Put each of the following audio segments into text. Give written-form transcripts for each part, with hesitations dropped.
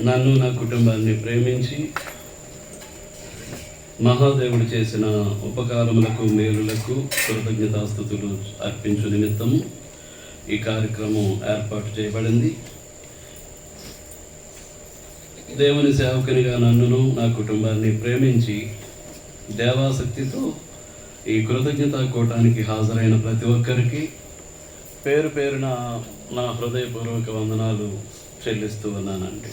నన్ను నా కుటుంబాన్ని ప్రేమించి మహాదేవుడు చేసిన ఉపకారములకు మేలులకు కృతజ్ఞతాస్తుతులు అర్పించు నిమిత్తము ఈ కార్యక్రమం ఏర్పాటు చేయబడింది. దేవుని సేవకునిగా నన్నును నా కుటుంబాన్ని ప్రేమించి దేవాసక్తితో ఈ కృతజ్ఞతా కూటానికి హాజరైన ప్రతి ఒక్కరికి పేరు పేరున నా హృదయపూర్వక వందనాలు చెల్లిస్తూ ఉన్నానండి.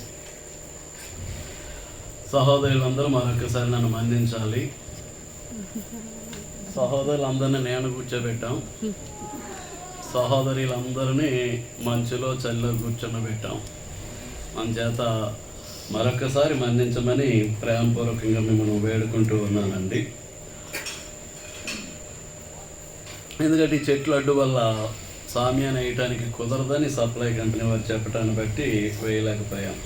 సహోదరులందరూ మరొకసారి నన్ను మన్నించాలి. సహోదరులందరినీ నేను కూర్చోబెట్టాం, సహోదరులందరినీ మంచులో చలిలో కూర్చొనబెట్టాం. అందుచేత మరొకసారి మన్నించమని ప్రేమపూర్వకంగా మిమ్మల్ని వేడుకుంటూ ఉన్నానండి. ఎందుకంటే ఈ చెట్లు అడ్డు వల్ల సామ్యాన్ని వేయటానికి కుదరదని సప్లై కంపెనీ వారు చెప్పడాన్ని బట్టి వేయలేకపోయాం.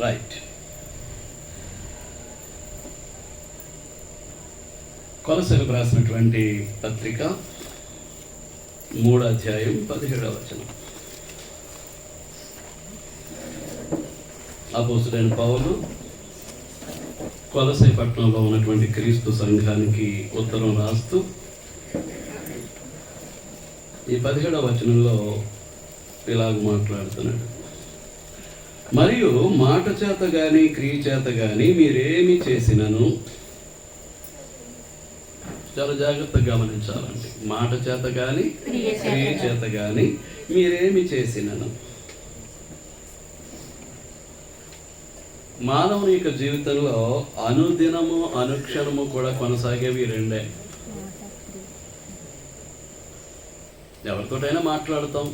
రైట్. కొలసలకు రాసినటువంటి పత్రిక 3వ అధ్యాయం 17వ వచనం. అపోస్తుడైన పౌలు కొలసై పట్టణంలో ఉన్నటువంటి క్రీస్తు సంఘానికి ఉత్తరం రాస్తూ ఈ 17వ వచనంలో ఇలాగ మాట్లాడుతున్నాడు. మరియు మాట చేత గాని క్రియ చేత గాని మీరేమి చేసినను, చాలా జాగ్రత్తగా గమనించాలండి. మాట చేత గాని క్రియ చేత గాని మీరేమి చేసినను. మానవుని యొక్క జీవితంలో అనుదినము అనుక్షణము కూడా కొనసాగేవి రెండే. ఎవరితోటైనా మాట్లాడతాం,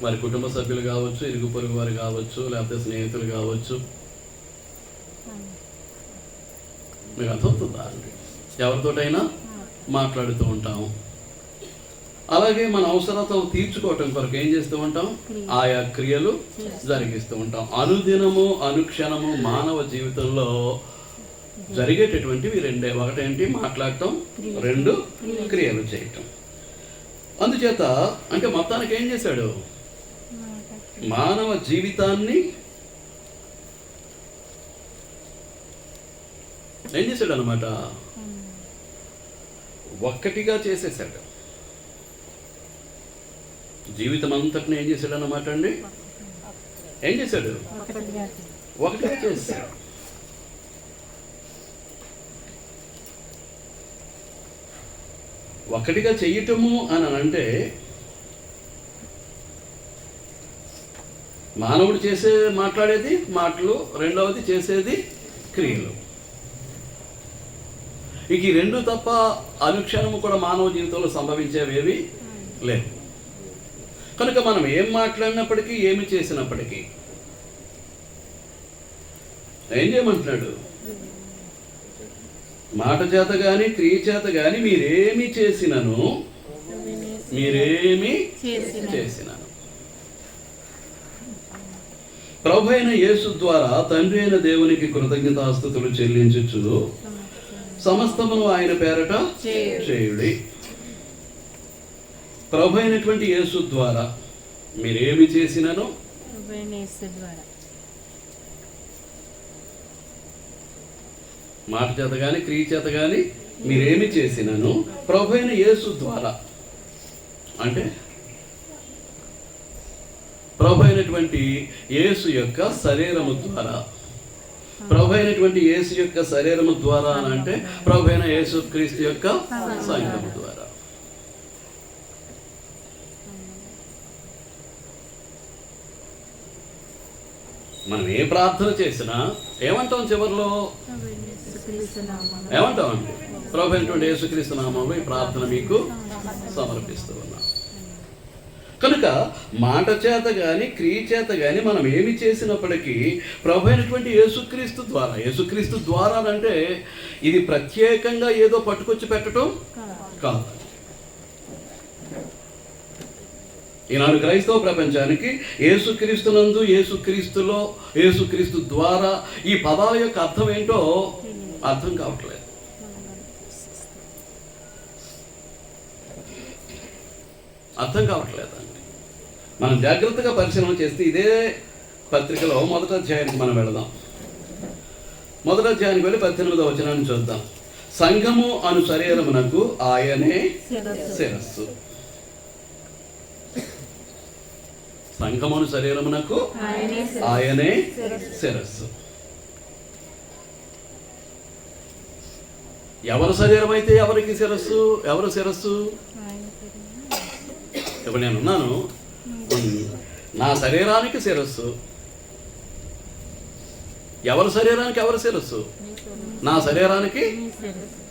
వారి కుటుంబ సభ్యులు కావచ్చు, ఇరుగు పొరుగు వారు కావచ్చు, లేకపోతే స్నేహితులు కావచ్చు. మీకు అర్థమవుతుందా? ఎవరితోటైనా మాట్లాడుతూ ఉంటాం. అలాగే మన అవసరతలు తీర్చుకోవటం కొరకు ఏం చేస్తూ ఉంటాం? ఆయా క్రియలు జరిగిస్తూ ఉంటాం. అనుదినము అనుక్షణము మానవ జీవితంలో జరిగేటటువంటివి రెండే. ఒకటేంటి? మాట్లాడటం, 2 క్రియలు చేయటం. అందుచేత అంటే మొత్తానికి ఏం చేశాడు? మానవ జీవితాన్ని ఏం చేశాడు అన్నమాట? ఒక్కటిగా చేసేసాడు. జీవితం అంతటిని ఏం చేశాడు అన్నమాట అండి? ఏం చేశాడు? ఒకటిగా చేశాడు. ఒకటిగా చెయ్యటము అని అంటే మానవుడు మాట్లాడేది మాటలు, రెండవది చేసేది క్రియలు. ఇక ఈ 2 తప్ప అనుక్షణము కూడా మానవ జీవితంలో సంభవించేవేవి లేవు. కనుక మనం ఏం మాట్లాడినప్పటికీ, ఏమి చేసినప్పటికీ ఏం చేయమంటున్నాడు? మాట చేత గాని క్రియ చేత గాని మీరేమి చేసినను, మీరేమి చేసినను ప్రభు అయిన యేసు ద్వారా తండ్రి అయిన దేవునికి కృతజ్ఞతాస్తుతులు చెల్లించుచు సమస్తమును ఆయన పేరట చేయుడి. ప్రభు అయినటువంటి యేసు ద్వారా మీరేమి చేసినను, మాట చేత గాని క్రియ చేత గాని మీరేమి చేసినను ప్రభు అయిన యేసు ద్వారా, అంటే ప్రభు అయినటువంటి యేసు యొక్క శరీరము ద్వారా. ప్రభు అయినటువంటి యేసు యొక్క శరీరము ద్వారా అని అంటే ప్రభు అయిన యేసు క్రీస్తు యొక్క సంఘము ద్వారా. మనం ఏ ప్రార్థన చేసినా ఏమంటాం? చివరిలో ఏమంటామండి? ప్రభు అయినటువంటి యేసుక్రీస్తు నామములో ఈ ప్రార్థన మీకు సమర్పిస్తూ ఉన్నాం. కనుక మాట చేత గాని క్రియ చేత గాని మనం ఏమి చేసినప్పటికీ ప్రభు అయినటువంటి యేసుక్రీస్తు ద్వారా. యేసుక్రీస్తు ద్వారా అంటే ఇది ప్రత్యేకంగా ఏదో పట్టుకొచ్చి పెట్టడం కాదు. ఈనాడు క్రైస్తవ ప్రపంచానికి యేసుక్రీస్తునందు, యేసుక్రీస్తులో, యేసుక్రీస్తు ద్వారా ఈ పదాల యొక్క అర్థం ఏంటో అర్థం కావట్లేదు. అర్థం కావట్లేదండి. మనం జాగ్రత్తగా పరిశీలన చేస్తే ఇదే పత్రికలో మొదటి అధ్యాయానికి మనం వెళదాం. మొదటి అధ్యాయానికి వెళ్ళి 18వ వచనాన్ని చూద్దాం. సంఘము అను శరీరమునకు ఆయనే శిరస్సు. సంఘమును శరీరమునకు ఆయనే శిరస్సు. ఎవరు శరీరం అయితే ఎవరికి శిరస్సు? ఎవరు శిరస్సు? ఇప్పుడు నేనున్నాను, నా శరీరానికి శిరస్సు. ఎవరి శరీరానికి ఎవరు శిరస్సు? నా శరీరానికి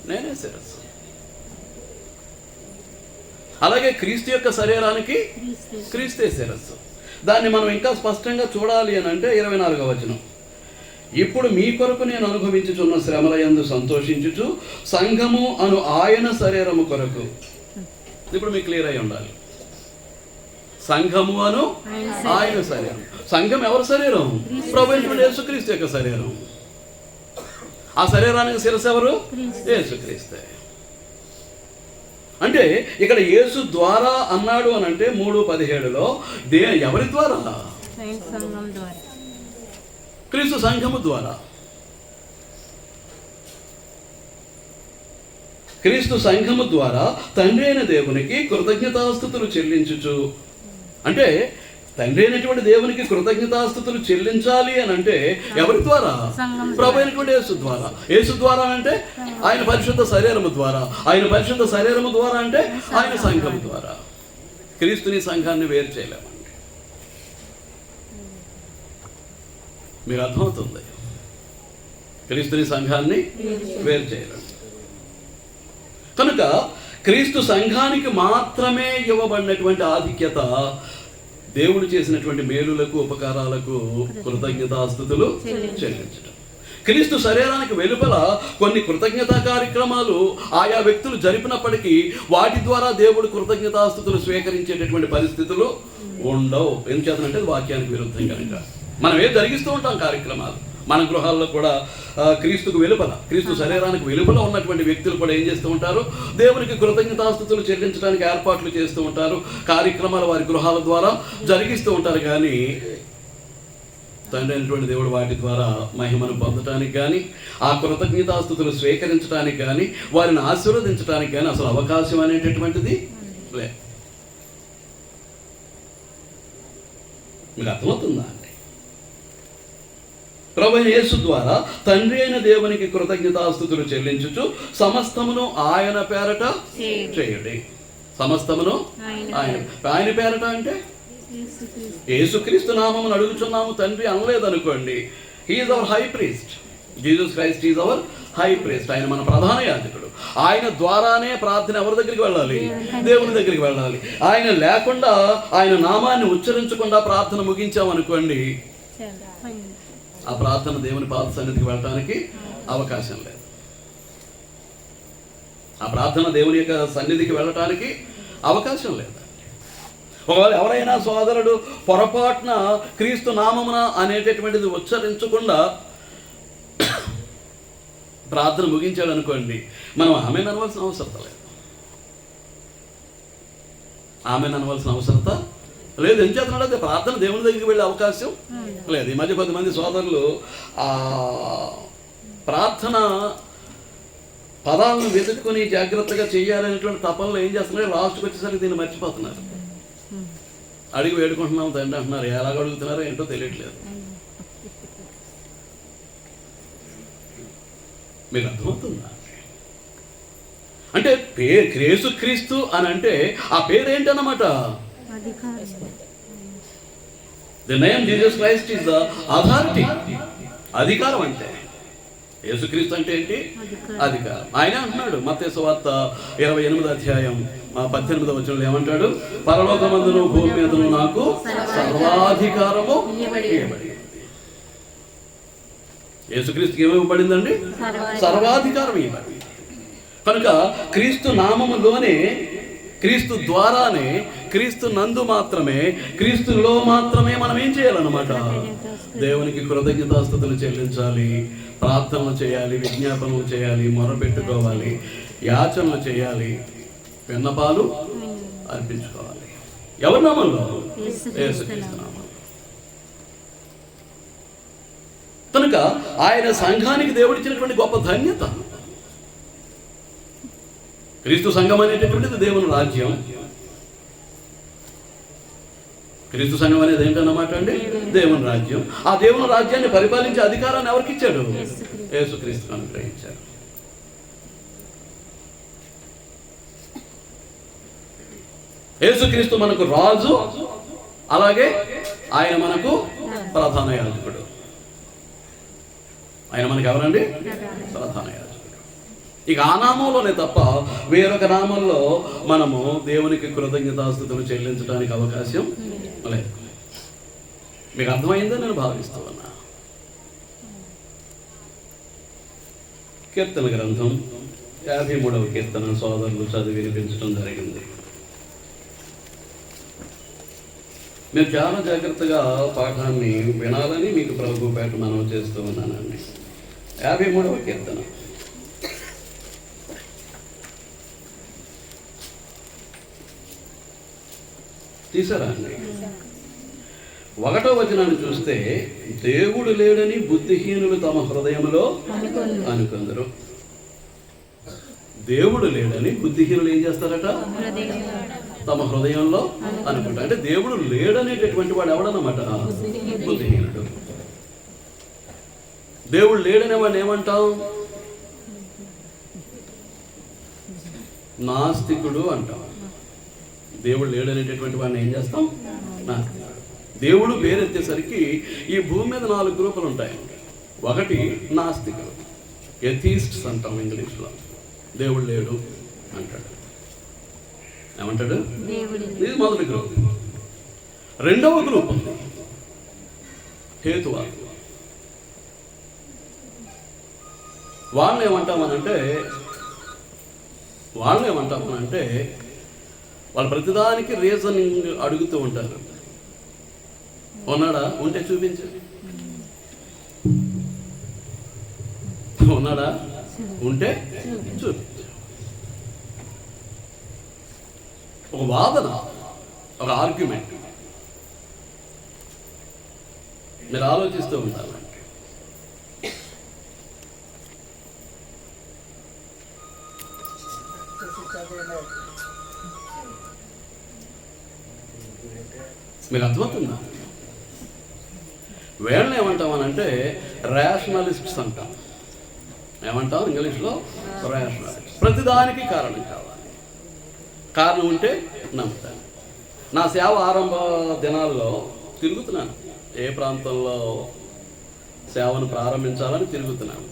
నేనే శిరస్సు. అలాగే క్రీస్తు యొక్క శరీరానికి క్రీస్తే శిరస్సు. దాన్ని మనం ఇంకా స్పష్టంగా చూడాలి అని అంటే 24వ వచనం. ఇప్పుడు మీ కొరకు నేను అనుభవించుచున్న శ్రమల యందు సంతోషించుచు సంఘము అను ఆయన శరీరము కొరకు. ఇప్పుడు మీకు క్లియర్ అయి ఉండాలి. సంఘము అను ఆయన శరీరం. సంఘం ఎవరి శరీరం? ప్రభువైనటువంటి యేసుక్రీస్తు యొక్క శరీరం. ఆ శరీరానికి శిరస్సు ఎవరు? యేసుక్రీస్తే. అంటే ఇక్కడ యేసు ద్వారా అన్నాడు అని అంటే 3:17లో ఎవరి ద్వారా? క్రీస్తు సంఘము ద్వారా. క్రీస్తు సంఘము ద్వారా తండ్రి అయిన దేవునికి కృతజ్ఞతాస్తుతులు చెల్లించుచు. అంటే తండ్రి అయినటువంటి దేవునికి కృతజ్ఞతాస్తుతులు చెల్లించాలి అని అంటే ఎవరి ద్వారా? ప్రభు అయినటువంటి యేసు ద్వారా. యేసు ద్వారా అంటే ఆయన పరిశుద్ధ శరీరము ద్వారా. ఆయన పరిశుద్ధ శరీరము ద్వారా అంటే ఆయన సంఘము ద్వారా. క్రీస్తుని సంఘాన్ని వేరు చేయలేమండి. మీకు అర్థమవుతుంది? క్రీస్తుని సంఘాన్ని వేరు చేయలేము. కనుక క్రీస్తు సంఘానికి మాత్రమే ఇవ్వబడినటువంటి ఆధిక్యత దేవుడు చేసినటువంటి మేలులకు ఉపకారాలకు కృతజ్ఞతాస్తుతులు చెల్లించడం. క్రీస్తు శరీరానికి వెలుపల కొన్ని కృతజ్ఞతా కార్యక్రమాలు ఆయా వ్యక్తులు జరిపినప్పటికీ వాటి ద్వారా దేవుడు కృతజ్ఞతాస్తుతులు స్వీకరించేటటువంటి పరిస్థితులు ఉండవు. ఏం చేతనంటే వాక్యానికి విరుద్ధం కనుక మనం ఏం జరిగిస్తూ ఉంటాం కార్యక్రమాలు. మన గృహాల్లో కూడా క్రీస్తుకు వెలుపల, క్రీస్తు శరీరానికి వెలుపల ఉన్నటువంటి వ్యక్తులు కూడా ఏం చేస్తూ ఉంటారు? దేవునికి కృతజ్ఞతాస్తుతులు చెల్లించడానికి ఏర్పాట్లు చేస్తూ ఉంటారు. కార్యక్రమాలు వారి గృహాల ద్వారా జరిగిస్తూ ఉంటారు. కానీ తండ్రి అయినటువంటి దేవుడు వాటి ద్వారా మహిమను పొందటానికి కానీ, ఆ కృతజ్ఞతాస్తుతులు స్వీకరించడానికి కానీ, వారిని ఆశీర్వదించడానికి కానీ అసలు అవకాశం అనేటటువంటిది లే. మీకు అర్థమవుతుందా? ప్రభువైన యేసు ద్వారా తండ్రి అయిన దేవునికి కృతజ్ఞతాస్తుతులు చెల్లించుచు సమస్తమును ఆయన పేరట చేయుడి. సమస్తమును ఆయన పేరట అంటే యేసుక్రీస్తు నామమును అడుగుచున్నాము తండ్రి అనలేదనుకోండి. He is our high priest. Jesus Christ is our high priest. ఆయన మన ప్రధాన యాజకుడు. ఆయన ద్వారానే ప్రార్థన ఎవరి దగ్గరికి వెళ్ళాలి? దేవుని దగ్గరికి వెళ్ళాలి. ఆయన లేకుండా, ఆయన నామాన్ని ఉచ్చరించకుండా ప్రార్థన ముగించామనుకోండి, ఆ ప్రార్థన దేవుని పాద సన్నిధికి వెళ్ళటానికి అవకాశం లేదు. ఆ ప్రార్థన దేవుని యొక్క సన్నిధికి వెళ్ళటానికి అవకాశం లేదు. ఒకవేళ ఎవరైనా సోదరుడు పొరపాటున క్రీస్తు నామమున అనేటటువంటిది ఉచ్చరించకుండా ప్రార్థన ముగించాడు అనుకోండి, మనం ఆమెను అనవలసిన అవసరం లేదు. ఆమెను అనవలసిన అవసరత లేదు. ఏం చేస్తున్నాడు? అదే ప్రార్థన దేవుని దగ్గరికి వెళ్ళే అవకాశం లేదు. ఈ మధ్య 10 మంది సోదరులు ప్రార్థన పదాలను వెతుక్కుని జాగ్రత్తగా చేయాలనేటువంటి తపనలో ఏం చేస్తున్నారు? లాస్ట్కి వచ్చేసరికి దీన్ని మర్చిపోతున్నారు. అడిగి వేడుకుంటున్నాం తండ్రి అంటున్నారు. ఎలాగ అడుగుతున్నారో ఏంటో తెలియట్లేదు. మీకు అర్థమవుతుందా? అంటే యేసుక్రీస్తు అని అంటే ఆ పేరేంటన్నమాట? The name Jesus Christ is the authority. అధికారం అంటే యేసుక్రీస్తు అంటే ఏంటి? అధికారం. ఆయన అంటున్నాడు మత్తయి సువార్త 28వ అధ్యాయం 18వ వచనంలో ఏమంటాడు? పరలోకమందును భూమి మీదను నాకు సర్వాధికారము ఇవ్వబడింది. యేసుక్రీస్తుకి ఏమివ్వబడిందండి? సర్వాధికారం ఇవ్వబడింది. కనుక క్రీస్తు నామములోనే, క్రీస్తు ద్వారానే, క్రీస్తు నందు మాత్రమే, క్రీస్తులో మాత్రమే మనం ఏం చేయాలన్నమాట? దేవునికి కృతజ్ఞతాస్తుతులు చెల్లించాలి, ప్రార్థనలు చేయాలి, విజ్ఞాపనలు చేయాలి, మొరపెట్టుకోవాలి, యాచనలు చేయాలి, విన్నపాలు అర్పించుకోవాలి. ఎవరి నామంలో? యేసుక్రీస్తు నామంలో. కనుక ఆయన సంఘానికి దేవుడిచ్చినటువంటి గొప్ప ధన్యత. క్రీస్తు సంఘం అనేటటువంటిది దేవుని రాజ్యం. క్రీస్తు సంఘం అనేది ఏంటన్నమాట అండి? దేవుని రాజ్యం. ఆ దేవుని రాజ్యాన్ని పరిపాలించే అధికారాన్ని ఎవరికి ఇచ్చాడు? యేసుక్రీస్తుకు అనుగ్రహించాడు. యేసుక్రీస్తు మనకు రాజు, అలాగే ఆయన మనకు ప్రధాన యాజకుడు. ఆయన మనకి ఎవరండి? ప్రధాన యాజకుడు. ఇక ఆ నామంలోనే తప్ప వేరొక నామంలో మనము దేవునికి కృతజ్ఞతాస్తుతులు చెల్లించడానికి అవకాశం లేదు. మీకు అర్థమైందని నేను భావిస్తూ ఉన్నా. కీర్తన గ్రంథం 53వ కీర్తన సోదరులు చదివి వినిపించడం జరిగింది. మీరు చాలా జాగ్రత్తగా పాఠాన్ని వినాలని మీకు ప్రభు పేట మనం చేస్తూ ఉన్నానండి. 53వ కీర్తన తీసారా అండి? 1వ వచనాన్ని చూస్తే, దేవుడు లేడని బుద్ధిహీనులు తమ హృదయంలో అనుకుందరు. దేవుడు లేడని బుద్ధిహీనులు ఏం చేస్తారట? తమ హృదయంలో అనుకుంటారు. అంటే దేవుడు లేడనేటటువంటి వాడు ఎవడన్నమాట? బుద్ధిహీనుడు. దేవుడు లేడనే వాడిని ఏమంటాం? నాస్తికుడు అంటాం. దేవుడు లేడనేటటువంటి వాడిని ఏం చేస్తాం? నాస్తికుడు. దేవుడు పేరెత్తేసరికి ఈ భూమి మీద 4 గ్రూపులు ఉంటాయండి. ఒకటి నాస్తికులు, ఎథీస్ట్స్ అంటాం ఇంగ్లీష్లో. దేవుడు లేడు అంటాడు. ఏమంటాడు? ఇది మొదటి గ్రూప్. రెండవ గ్రూప్ ఉంది, హేతువాది. వాళ్ళని ఏమంటామనంటే వాళ్ళు ప్రతిదానికి రీజనింగ్ అడుగుతూ ఉంటారు. ఉన్నాడా? ఉంటే చూపించు. ఉన్నాడా? ఉంటే చూపించు. ఒక వాదన, ఒక ఆర్గ్యుమెంట్. మీరు ఆలోచిస్తూ ఉంటారు. మీకు అర్థమవుతుందా? వీళ్ళని ఏమంటామనంటే రేషనలిస్ట్స్ అంటాం. ఏమంటాం ఇంగ్లీష్లో? రేషనలిస్ట్. ప్రతిదానికి కారణం కావాలి. కారణం ఉంటే నమ్ముతాను. నా సేవ ఆరంభ దినాల్లో తిరుగుతున్నాను. ఏ ప్రాంతంలో సేవను ప్రారంభించాలని తిరుగుతున్నాను.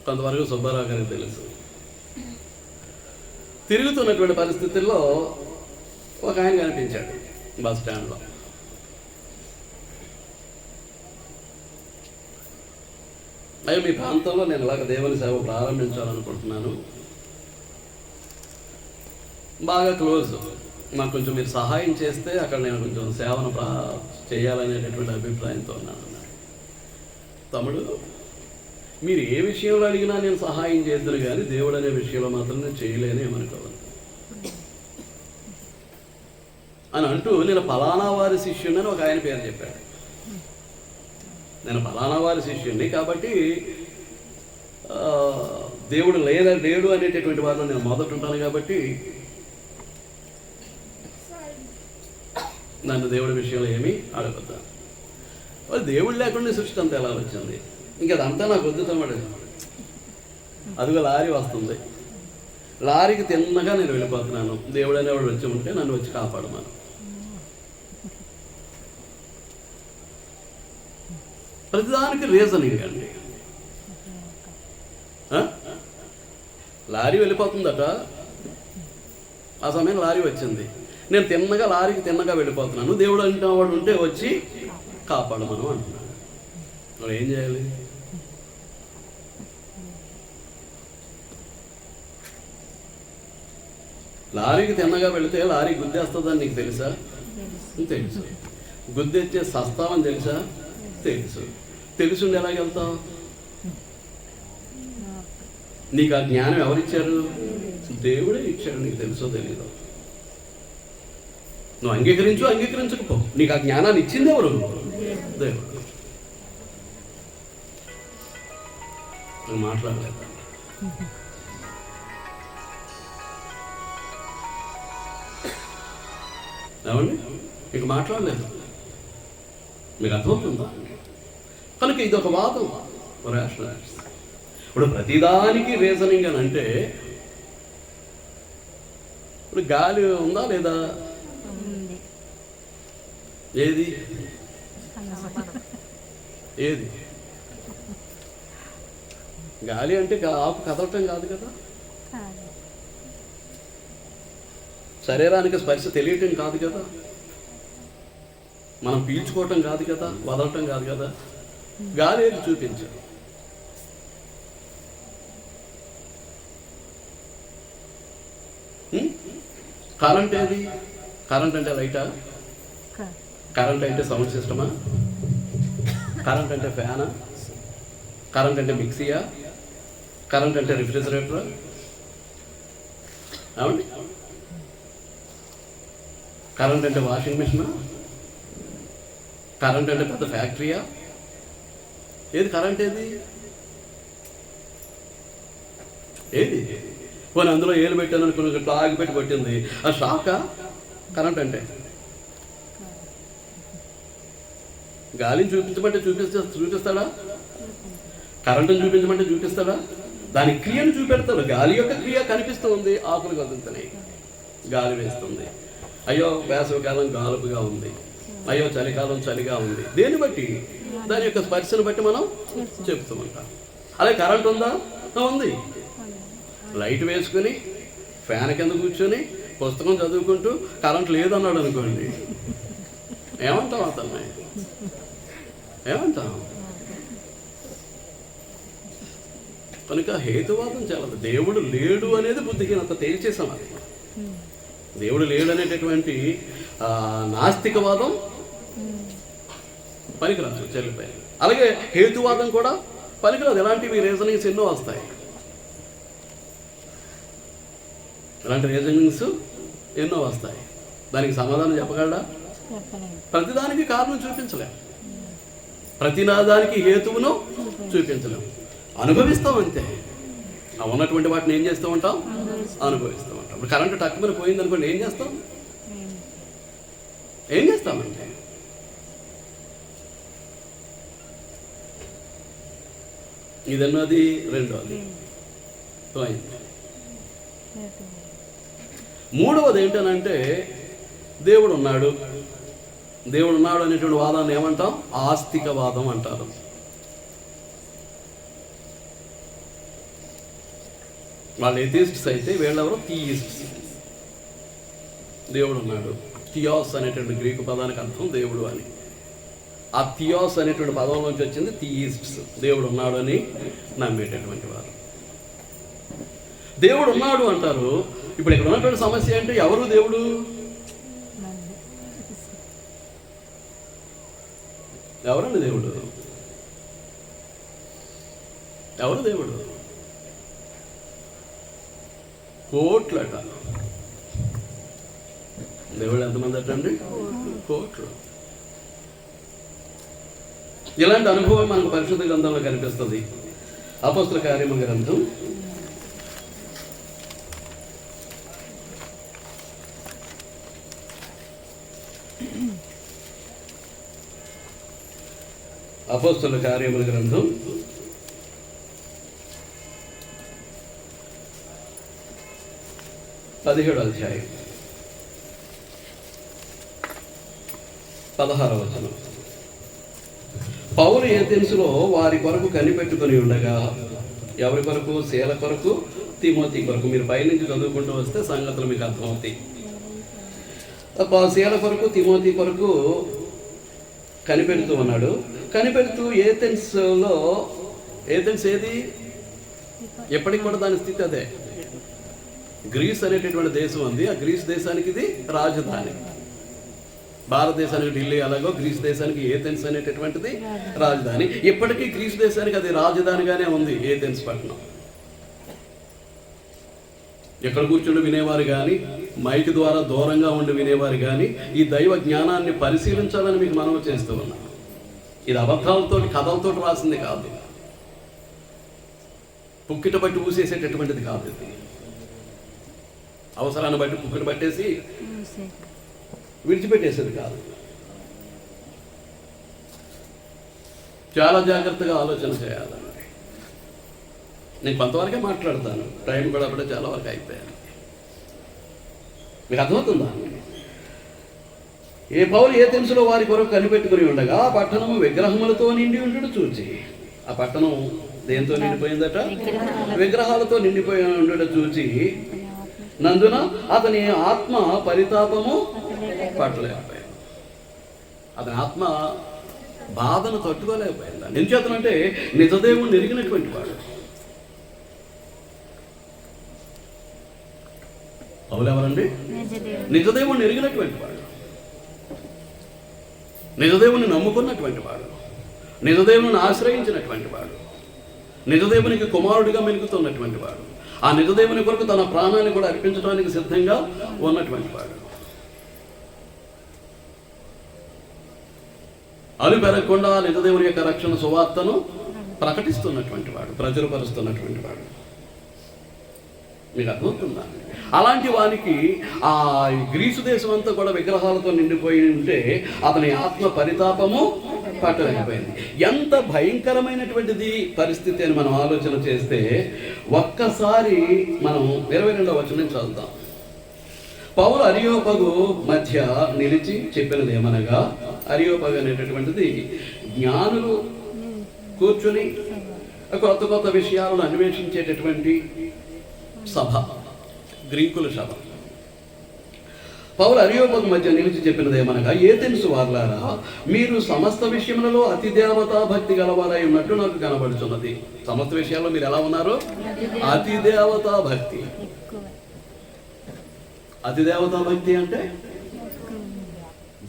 కొంతవరకు సుబ్బారావు గారికి తెలుసు. తిరుగుతున్నటువంటి పరిస్థితుల్లో ఒక ఆయన కనిపించాడు బస్ స్టాండ్లో. అయ్యో, మీ ప్రాంతంలో నేను ఇలాగ దేవుని సేవ ప్రారంభించాలనుకుంటున్నాను, బాగా క్లోజ్, నాకు కొంచెం మీరు సహాయం చేస్తే అక్కడ నేను కొంచెం సేవను చేయాలనేటటువంటి అభిప్రాయంతో ఉన్నాను. తమ్ముడు, మీరు ఏ విషయంలో అడిగినా నేను సహాయం చేద్దను, కానీ దేవుడు అనే విషయంలో మాత్రం నేను చేయలేని ఏమనుకోవాలి అని అంటూ, నేను ఫలానా వారి శిష్యుని ఒక ఆయన పేరు చెప్పాడు. నేను ఫలానా వారి శిష్యుని కాబట్టి దేవుడు లేడు అనేటటువంటి వారిలో నేను మొదట ఉంటాను కాబట్టి నన్ను దేవుడి విషయంలో ఏమీ అడగద్దా. వాళ్ళు దేవుడు లేకుండా సృష్టి అంతా ఎలా వచ్చింది? ఇంకదంతా నాకు వద్దు తమ్ముడు. అదిగో లారీ వస్తుంది, లారీకి తిన్నగా నేను వెళ్ళిపోతున్నాను. దేవుడు అనేవాడు వచ్చి ఉంటే నన్ను వచ్చి కాపాడమను. ప్రతిదానికి రీజనింగ్ అండి. లారీ వెళ్ళిపోతుందట, ఆ సమయం లారీ వచ్చింది, నేను తిన్నగా లారీకి తిన్నగా వెళ్ళిపోతున్నాను. దేవుడు అంటే వాడు ఉంటే వచ్చి కాపాడమను అంటున్నాడు. వాడు ఏం చేయాలి? లారీకి తిన్నగా వెళితే లారీ గుద్దేస్తుందని నీకు తెలుసా? తెలుసు. గుద్దెచ్చే సస్తామని తెలుసా? తెలుసు. తెలుసుండి ఎలాగెళ్తావు? నీకు ఆ జ్ఞానం ఎవరిచ్చారు? దేవుడే ఇచ్చాడు. నీకు తెలుసో తెలీదో. నువ్వు అంగీకరించకపో, నీకు ఆ జ్ఞానాన్ని ఇచ్చింది ఎవరు? దేవుడు. నువ్వు మాట్లాడలేదు. ఏమండి? మీకు మాట్లాడలేదు. మీకు అర్థమవుతుందా? కనుక ఇది ఒక వాదం, రేషనలైజ్. ఇప్పుడు ప్రతిదానికి రీజనింగ్ అని అంటే, ఇప్పుడు గాలి ఉందా లేదా? ఏది ఏది గాలి అంటే ఆకు కదలటం కాదు కదా, శరీరానికి స్పర్శ తెలియటం కాదు కదా, మనం పీల్చుకోవటం కాదు కదా, వదలటం కాదు కదా. గాలి ఏది చూపించు. కరెంట్ ఏది? కరెంట్ అంటే లైటా? కరెంట్ అంటే సౌండ్ సిస్టమా? కరెంట్ అంటే ఫ్యానా? కరెంట్ అంటే మిక్సీయా? కరెంట్ అంటే రిఫ్రిజిరేటరా? అవునండి. కరెంట్ అంటే వాషింగ్ మిషనా? కరెంట్ అంటే పెద్ద ఫ్యాక్టరీయా? ఏది కరెంట్? ఏది పోనీ అందులో ఏలు పెట్టాను అనుకున్న ఇట్లా ఆగిపెట్టి కొట్టింది, అది షాకా? కరెంట్ అంటే గాలిని చూపించమంటే చూపిస్తాడా? కరెంటుని చూపించమంటే చూపిస్తాడా? దాని క్రియను చూపెడతాడు. గాలి యొక్క క్రియ కనిపిస్తూ ఉంది. ఆకులు కదులుతున్నాయి, గాలి వేస్తుంది. అయ్యో వేసవికాలం గాలుపుగా ఉంది, అయ్యో చలికాలం చలిగా ఉంది. దేన్ని బట్టి? దాని యొక్క స్పర్శను బట్టి మనం చెప్తూ ఉంటాం. అలాగే కరెంట్ ఉందా? ఉంది. లైట్ వేసుకుని ఫ్యాన్ కింద కూర్చొని పుస్తకం చదువుకుంటూ కరెంట్ లేదన్నాడు అనుకోండి, ఏమంటాం? అతన్ని ఏమంటాం? కనుక హేతువాదం చాలదు. దేవుడు లేడు అనేది బుద్ధికి అంత తేల్చేసాం. అది దేవుడు లేడు అనేటటువంటి నాస్తికవాదం పనికిరాదు, చెల్లిపోయి. అలాగే హేతువాదం కూడా పనికిరాదు. ఎలాంటివి రీజనింగ్స్ ఎన్నో వస్తాయి. ఇలాంటి రీజనింగ్స్ ఎన్నో వస్తాయి. దానికి సమాధానం చెప్పగలడా? ప్రతిదానికి కారణం చూపించలేం, ప్రతినాదానికి హేతువును చూపించలేం. అనుభవిస్తాం అంతే. ఉన్నటువంటి వాటిని ఏం చేస్తూ ఉంటాం? అనుభవిస్తూ ఉంటాం. ఇప్పుడు కరెంటు టక్కుమని పోయింది అనుకోండి, ఏం చేస్తామంటే ఇదన్నది రెండోది పోయింది. మూడవది ఏంటనంటే దేవుడు ఉన్నాడు అనేటువంటి వాదాన్ని ఏమంటాం? ఆస్తికవాదం అంటారు. వాళ్ళు ఎథిస్ట్స్ అయితే, వీళ్ళెవరు థియిస్ట్స్. దేవుడు ఉన్నాడు. థియాస్ అనేటువంటి గ్రీకు పదానికి అర్థం దేవుడు అని. ఆ థియాస్ అనేటువంటి పదం నుంచి వచ్చింది థియిస్ట్స్. దేవుడు ఉన్నాడు అని నమ్మేటటువంటి వారు. దేవుడు ఉన్నాడు అంటారు. ఇప్పుడు ఇక్కడ ఉన్నటువంటి సమస్య అంటే ఎవరు దేవుడు? ఎవరండి దేవుడు? ఎవరు దేవుడు? కోట్లట. దేవుడు ఎంతమంది అటండి? కోట్లు. ఇలాంటి అనుభవం మనకు పరిశుద్ధ గ్రంథంలో కనిపిస్తుంది. అపోస్తల కార్యముల గ్రంథం 17వ అధ్యాయం 16వ వచనం. పౌలు ఏథెన్సులో వారి కొరకు కనిపెట్టుకుని ఉండగా, ఎవరి కొరకు? శీల కొరకు, తిమోతి కొరకు. మీరు పైనుంచి చదువుకుంటూ వస్తే సంగతులు మీకు అర్థమవుతాయి. శీల కొరకు, తిమోతి కొరకు కనిపెడుతూ ఉన్నాడు. కనిపెడుతూ ఏథెన్స్లో, ఏథెన్స్ ఏది? ఎప్పటికి కూడా దాని స్థితి అదే. గ్రీస్ అనేటటువంటి దేశం ఉంది. ఆ గ్రీస్ దేశానికి ఇది రాజధాని. భారతదేశానికి ఢిల్లీ అలాగో గ్రీస్ దేశానికి ఏథెన్స్ అనేటటువంటిది రాజధాని. ఇప్పటికీ గ్రీస్ దేశానికి అది రాజధానిగానే ఉంది, ఏథెన్స్ పట్టణం. ఎక్కడ కూర్చుండి వినేవారు కానీ, మైక్ ద్వారా దూరంగా ఉండి వినేవారు కానీ ఈ దైవ జ్ఞానాన్ని పరిశీలించాలని మీకు మనవి చేస్తూ ఉన్నాను. ఇది అబద్ధాలతో కథలతో రాసింది కాదు, పుక్కిట బట్టి ఊసేసేటటువంటిది కాదు. ఇది అవసరాన్ని బట్టి పుక్కిట పట్టేసి విడిచిపెట్టేసేది కాదు. చాలా జాగ్రత్తగా ఆలోచన చేయాలండి. నేను కొంతవరకే మాట్లాడతాను, టైం కూడా అప్పుడే చాలా వరకు అయిపోయాను. మీకు అర్థమవుతుందా? ఏ పౌలు ఏ తెలుసులో వారి కొరకు కనిపెట్టుకుని ఉండగా ఆ పట్టణము విగ్రహములతో నిండి ఉండడు చూచి, ఆ పట్టణం దేంతో నిండిపోయిందట? విగ్రహాలతో నిండిపోయి ఉండడం చూచి నందున అతని ఆత్మ పరితాపము పట్టలేకపోయాడు. అతని ఆత్మ బాధను తట్టుకోలేకపోయింది. ఎందుచేతనంటే నిజదేవుణ్ణి ఎరిగినటువంటి వాడు. పౌలు ఎవరండి? నిజదేవుణ్ణి ఎరిగినటువంటి వాడు, నిజదేవుని నమ్ముకున్నటువంటి వాడు, నిజదేవుని ఆశ్రయించినటువంటి వాడు, నిజదేవునికి కుమారుడిగా మెలుగుతున్నటువంటి వాడు, ఆ నిజదేవుని కొరకు తన ప్రాణాన్ని కూడా అర్పించడానికి సిద్ధంగా ఉన్నటువంటి వాడు. అలు పెరగకుండా నిజదేవుని యొక్క రక్షణ సువార్తను ప్రకటిస్తున్నటువంటి వాడు, ప్రచురపరుస్తున్నటువంటి వాడు. మీకు అర్థమవుతుందా? అలాంటి వానికి ఆ గ్రీసు దేశం అంతా కూడా విగ్రహాలతో నిండిపోయి ఉంటే అతని ఆత్మ పరితాపము పట్టలేకపోయింది. ఎంత భయంకరమైనటువంటిది పరిస్థితి అని మనం ఆలోచన చేస్తే ఒక్కసారి మనం 22వ వచనం చదువుతాం. పౌలు అరియోపగు మధ్య నిలిచి చెప్పినది ఏమనగా, అరియోపగు అనేటటువంటిది జ్ఞానులు కూర్చుని కొత్త కొత్త విషయాలను అన్వేషించేటటువంటి సభ, గ్రీకుల సభ. పౌలు అరియోపగు మధ్య నిలిచి చెప్పినది ఏమనగా, ఏ తెలుసు వార్లారా, మీరు సమస్త విషయములలో అతి దేవతా భక్తి గలవారై ఉన్నట్టు నాకు కనబడుచున్నది. సమస్త విషయాల్లో మీరు ఎలా ఉన్నారు? అతి దేవతా భక్తి. అతి దేవతా భక్తి అంటే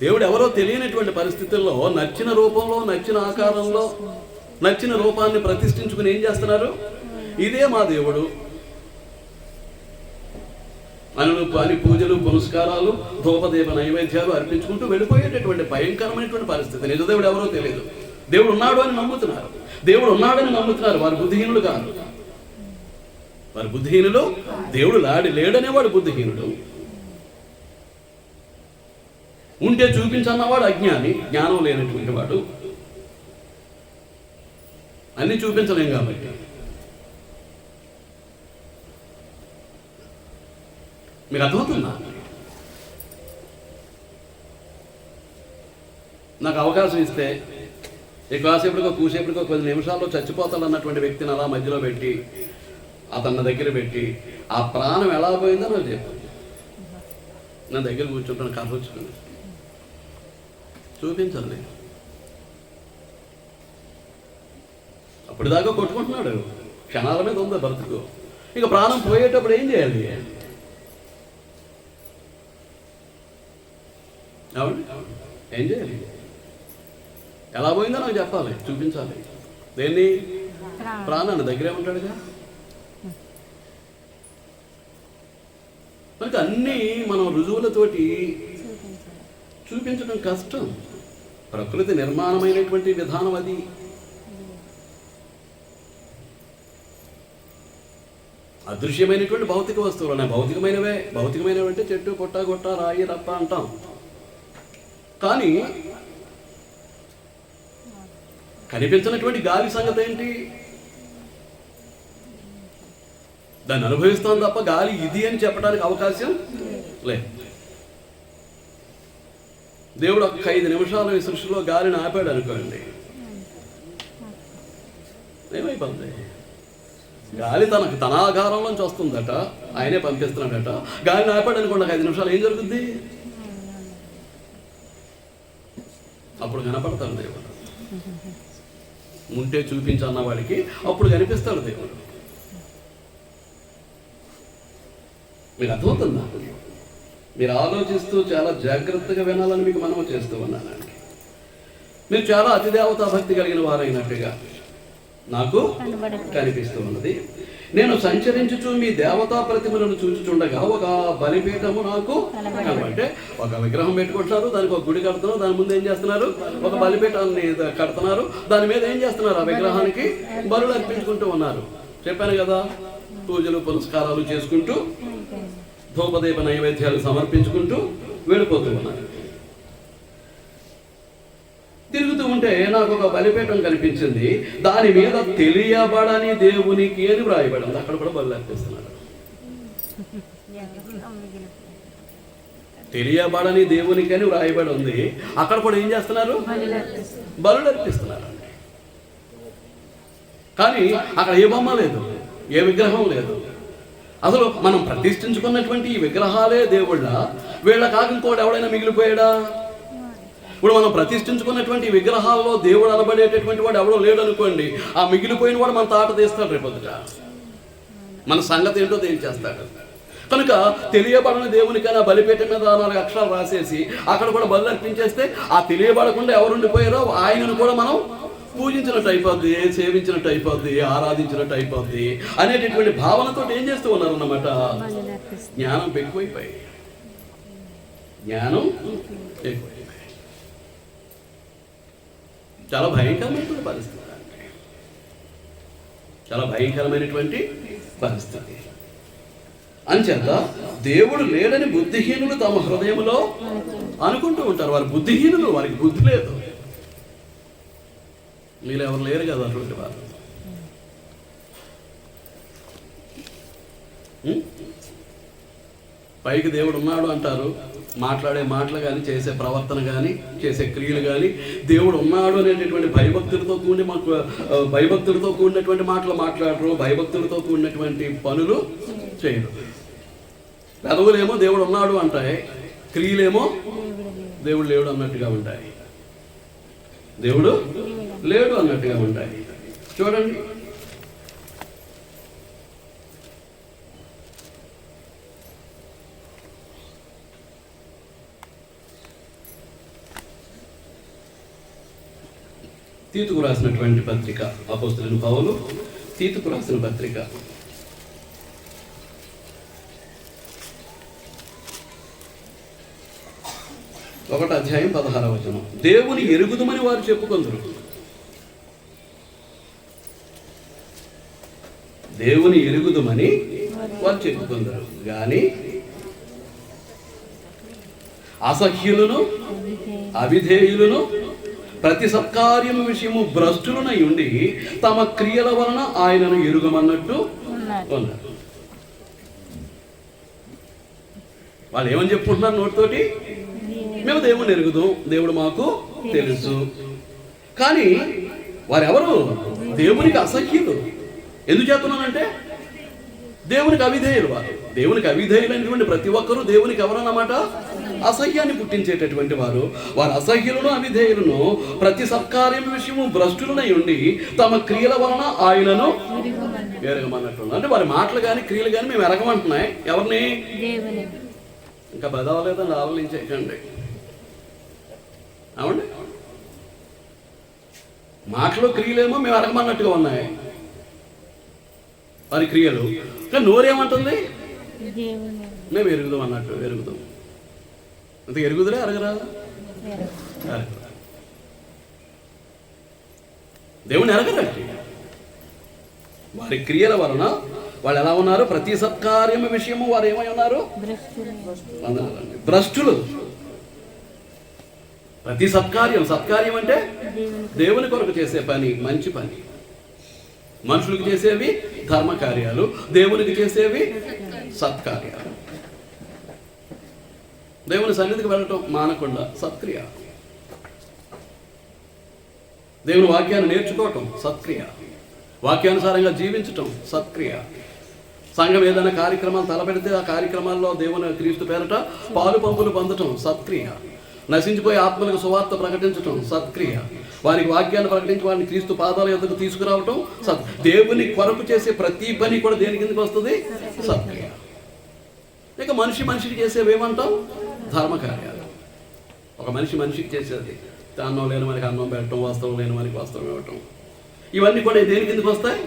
దేవుడు ఎవరో తెలియనటువంటి పరిస్థితుల్లో నచ్చిన రూపంలో, నచ్చిన ఆకారంలో, నచ్చిన రూపాన్ని ప్రతిష్ఠించుకుని ఏం చేస్తున్నారు? ఇదే మా దేవుడు అని పూజలు, పునస్కారాలు, ధూపదీప నైవేద్యాలు అర్పించుకుంటూ వెళ్ళిపోయేటటువంటి భయంకరమైనటువంటి పరిస్థితి. నిజదేవుడు ఎవరో తెలియదు. దేవుడు ఉన్నాడు అని నమ్ముతున్నారు, దేవుడు ఉన్నాడని నమ్ముతున్నారు. వారు బుద్ధిహీనులు కాదు, వారు బుద్ధిహీనులు. దేవుడు లేడనేవాడు బుద్ధిహీనుడు. ఉంటే చూపించన్నవాడు అజ్ఞాని, జ్ఞానం లేనటువంటి వాడు. అన్ని చూపించలేం కాబట్టి మీకు అర్థమవుతుందా? నాకు అవకాశం ఇస్తే ఎక్కువసేపటికో కూసేపటికో 10 నిమిషాల్లో చచ్చిపోతాడు అన్నటువంటి వ్యక్తిని అలా మధ్యలో పెట్టి అతన్ని దగ్గర పెట్టి ఆ ప్రాణం ఎలా పోయిందో నాకు చెప్పాను. నా దగ్గర కూర్చుంటాను, కర్ర వచ్చుకుని చూపించాలి. అప్పటిదాకా కొట్టుకుంటున్నాడు, క్షణాల మీద ఉందా బ్రతుకు. ఇక ప్రాణం పోయేటప్పుడు ఏం చేయాలి? ఏం చేయాలి? ఎలా పోయిందో నాకు చెప్పాలి, చూపించాలి. దేన్ని? ప్రాణాన్ని. దగ్గరే ఉంటాడుగా. మనకి అన్నీ మనం రుజువులతోటి చూపించడం కష్టం. ప్రకృతి నిర్మాణమైనటువంటి విధానం అది. అదృశ్యమైనటువంటి భౌతిక వస్తువులు ఉన్నాయి. భౌతికమైనవి అంటే చెట్టు, పుట్ట, గుట్ట, రాయి, రప్ప అంటాం. కానీ కనిపించినటువంటి గాలి సంగతి ఏంటి? దాన్ని అనుభవిస్తాం తప్ప గాలి ఇది అని చెప్పడానికి అవకాశం లేదు. దేవుడు ఒక 5 నిమిషాలు ఈ సృష్టిలో గాలిని ఆపాడు అనుకోండి, ఏమైపోతుంది? గాలి తన ఆకారంలోంచి వస్తుందట, ఆయనే పంపిస్తున్నాడట. గాలిని ఆపాడు అనుకోండి, 5 నిమిషాలు ఏం జరుగుద్ది? అప్పుడు కనపడతాడు దేవుడు. ఉంటే చూపించన్న వాడికి అప్పుడు కనిపిస్తాడు దేవుడు. మీకు అర్థమవుతుందా? మీరు ఆలోచిస్తూ చాలా జాగ్రత్తగా వినాలని మీకు మనం చేస్తూ ఉన్నానండి. మీరు చాలా అతిదేవతా భక్తి కలిగిన వారైనట్టుగా నాకు కనిపిస్తూ ఉన్నది. నేను సంచరించుచు మీ దేవతా ప్రతిమలను చూచుచుండగా ఒక బలిపీఠము నాకు అంటే ఒక విగ్రహం పెట్టుకుంటున్నారు, దానికి ఒక గుడి కడుతున్నారు, దాని ముందు ఏం చేస్తున్నారు, ఒక బలిపీఠాన్ని కడుతున్నారు, దాని మీద ఏం చేస్తున్నారు, ఆ విగ్రహానికి బలులు అర్పించుకుంటూ ఉన్నారు. చెప్పాను కదా, పూజలు పునస్కారాలు చేసుకుంటూ ధూపదీప నైవేద్యాలు సమర్పించుకుంటూ వెళ్ళిపోతూ ఉన్నారు. తిరుగుతూ ఉంటే నాకు ఒక బలిపీఠం కనిపించింది, దాని మీద తెలియబడని దేవునికి అని వ్రాయబడింది. అక్కడ కూడా బలు అర్పిస్తున్నారు. తెలియబడని దేవునికి అని వ్రాయబడి ఉంది, అక్కడ కూడా ఏం చేస్తున్నారు, బలు అర్పిస్తున్నారు. కానీ అక్కడ ఏ బొమ్మ లేదు, ఏ విగ్రహం లేదు. అసలు మనం ప్రతిష్ఠించుకున్నటువంటి ఈ విగ్రహాలే దేవుళ్ళ, వీళ్ళ కాక ఇంకోటి ఎవడైనా మిగిలిపోయాడా? ఇప్పుడు మనం ప్రతిష్ఠించుకున్నటువంటి విగ్రహాల్లో దేవుడు అనబడేటటువంటి వాడు ఎవడో లేడు అనుకోండి, ఆ మిగిలిపోయిన వాడు మన తాట తీస్తాడు రేపొద్దుట. మన సంగతి ఏంటో తేల్చేస్తాడు. కనుక తెలియబడని దేవునికైనా బలిపీఠం మీద 4 అక్షరాలు రాసేసి అక్కడ కూడా బలు అర్పించేస్తే ఆ తెలియబడకుండా ఎవరు ఉండిపోయారో ఆయనను కూడా మనం పూజించినట్టు అయిపోద్ది, సేవించినట్టు అయిపోద్ది, ఆరాధించినట్టు అయిపోద్ది అనేటటువంటి భావనతో ఏం చేస్తూ ఉన్నారు అన్నమాట. జ్ఞానం ఎక్కువైపోయి, జ్ఞానం ఎక్కువైపోయి చాలా భయంకరమైనటువంటి పరిస్థితి అండి, చాలా భయంకరమైనటువంటి పరిస్థితి. అంచేత దేవుడు లేడని బుద్ధిహీనులు తమ హృదయంలో అనుకుంటూ ఉంటారు. వారు బుద్ధిహీనులు, వారికి బుద్ధి లేదు. మీరు ఎవరు లేరు కదా అటువంటి వారు. పైకి దేవుడు ఉన్నాడు అంటారు, మాట్లాడే మాటలు కానీ, చేసే ప్రవర్తన కానీ, చేసే క్రియలు కానీ దేవుడు ఉన్నాడు అనేటటువంటి భయభక్తులతో కూడినటువంటి మాటలు మాట్లాడరు, భయభక్తులతో కూడినటువంటి పనులు చేయరు. పెదవులేమో దేవుడు ఉన్నాడు అంటాయి, క్రియలేమో దేవుడు లేడు అన్నట్టుగా ఉంటాయి, దేవుడు లేడు అన్నట్టుగా ఉంటాయి. చూడండి, తీతుకు రాసినటువంటి పత్రిక, అపోస్తలుడైన పౌలు తీతుకు రాసిన పత్రిక 1:16 దేవుని ఎరుగుదుమని వారు చెప్పుకొందురు. దేవుని ఎరుగుదుమని వారు చెప్పుకొందురు గాని అసహ్యులను, అవిధేయులను, ప్రతి సత్కార్యం విషయము భ్రష్టులనై ఉండి తమ క్రియల వలన ఆయనను ఎరుగమన్నట్టు ఉన్నారు. వాళ్ళు ఏమని చెప్పుకుంటున్నారు నోటితోటి? మేము దేవుని ఎరుగుదాం, దేవుడు మాకు తెలుసు. కానీ వారెవరు? దేవునికి అసహ్యులు. ఎందుకు చేస్తున్నానంటే దేవునికి అవిధేయులు. వారు దేవునికి అవిధేయులైనటువంటి ప్రతి ఒక్కరూ దేవునికి ఎవరన్నమాట? అసహ్యాన్ని పుట్టించేటటువంటి వారు. వారు అసహ్యులను, అవిధేయులను, ప్రతి సత్కార్యం విషయము భ్రష్టులనై ఉండి తమ క్రియల వలన ఆయనను ఎరగమన్నట్టు. అంటే వారి మాటలు కానీ క్రియలు కానీ మేము ఎరగమంటున్నాయి. ఎవరిని? ఇంకా బదవలేదని ఆలోచించకండి. అవునండి, మాటలు క్రియలేమో మేము ఎరగమన్నట్టుగా ఉన్నాయి వారి క్రియలు. కానీ నోరేమంటుంది? మేము ఎరుగుదాం అన్నట్టు. ఎరుగుదాం అంత ఎరుగుదలే, అరగరా? దేవుని ఎరగరండి. వారి క్రియల వలన వాళ్ళు ఎలా ఉన్నారు? ప్రతి సత్కార్యము విషయము వారు ఏమై ఉన్నారు? భ్రష్టులు. ప్రతి సత్కార్యం, సత్కార్యం అంటే దేవుని కొరకు చేసే పని, మంచి పని. మనుషులకు చేసేవి ధర్మకార్యాలు, దేవునికి చేసేవి సత్కార్యాలు. దేవుని సన్నిధికి వెళ్ళటం మానకుండా సత్క్రియ. దేవుని వాక్యాన్ని నేర్చుకోవటం సత్క్రియ. వాక్యానుసారంగా జీవించటం సత్క్రియ. సంఘం ఏదైనా కార్యక్రమాలు తలపెడితే ఆ కార్యక్రమాల్లో దేవుని క్రీస్తు పేరట పాలు పంపులు పొందటం సత్క్రియ. నశించిపోయే ఆత్మలకు సువార్త ప్రకటించటం సత్క్రియ. వారికి వాక్యాన్ని ప్రకటించి వారిని క్రీస్తు పాదాల యొద్దకు తీసుకురావటం దేవుని కొరకు చేసే ప్రతి పని కూడా దేని కిందకి వస్తుంది? సత్క్రియ. ఇక మనిషికి చేసేవి ఏమంటాం? ధర్మకార్యాలు. ఒక మనిషికి చేసేది అన్నం లేని వారికి అన్నం పెట్టడం, వస్త్రం లేని వారికి వస్త్రం ఇవ్వటం, ఇవన్నీ కూడా దేని కిందకి వస్తాయి?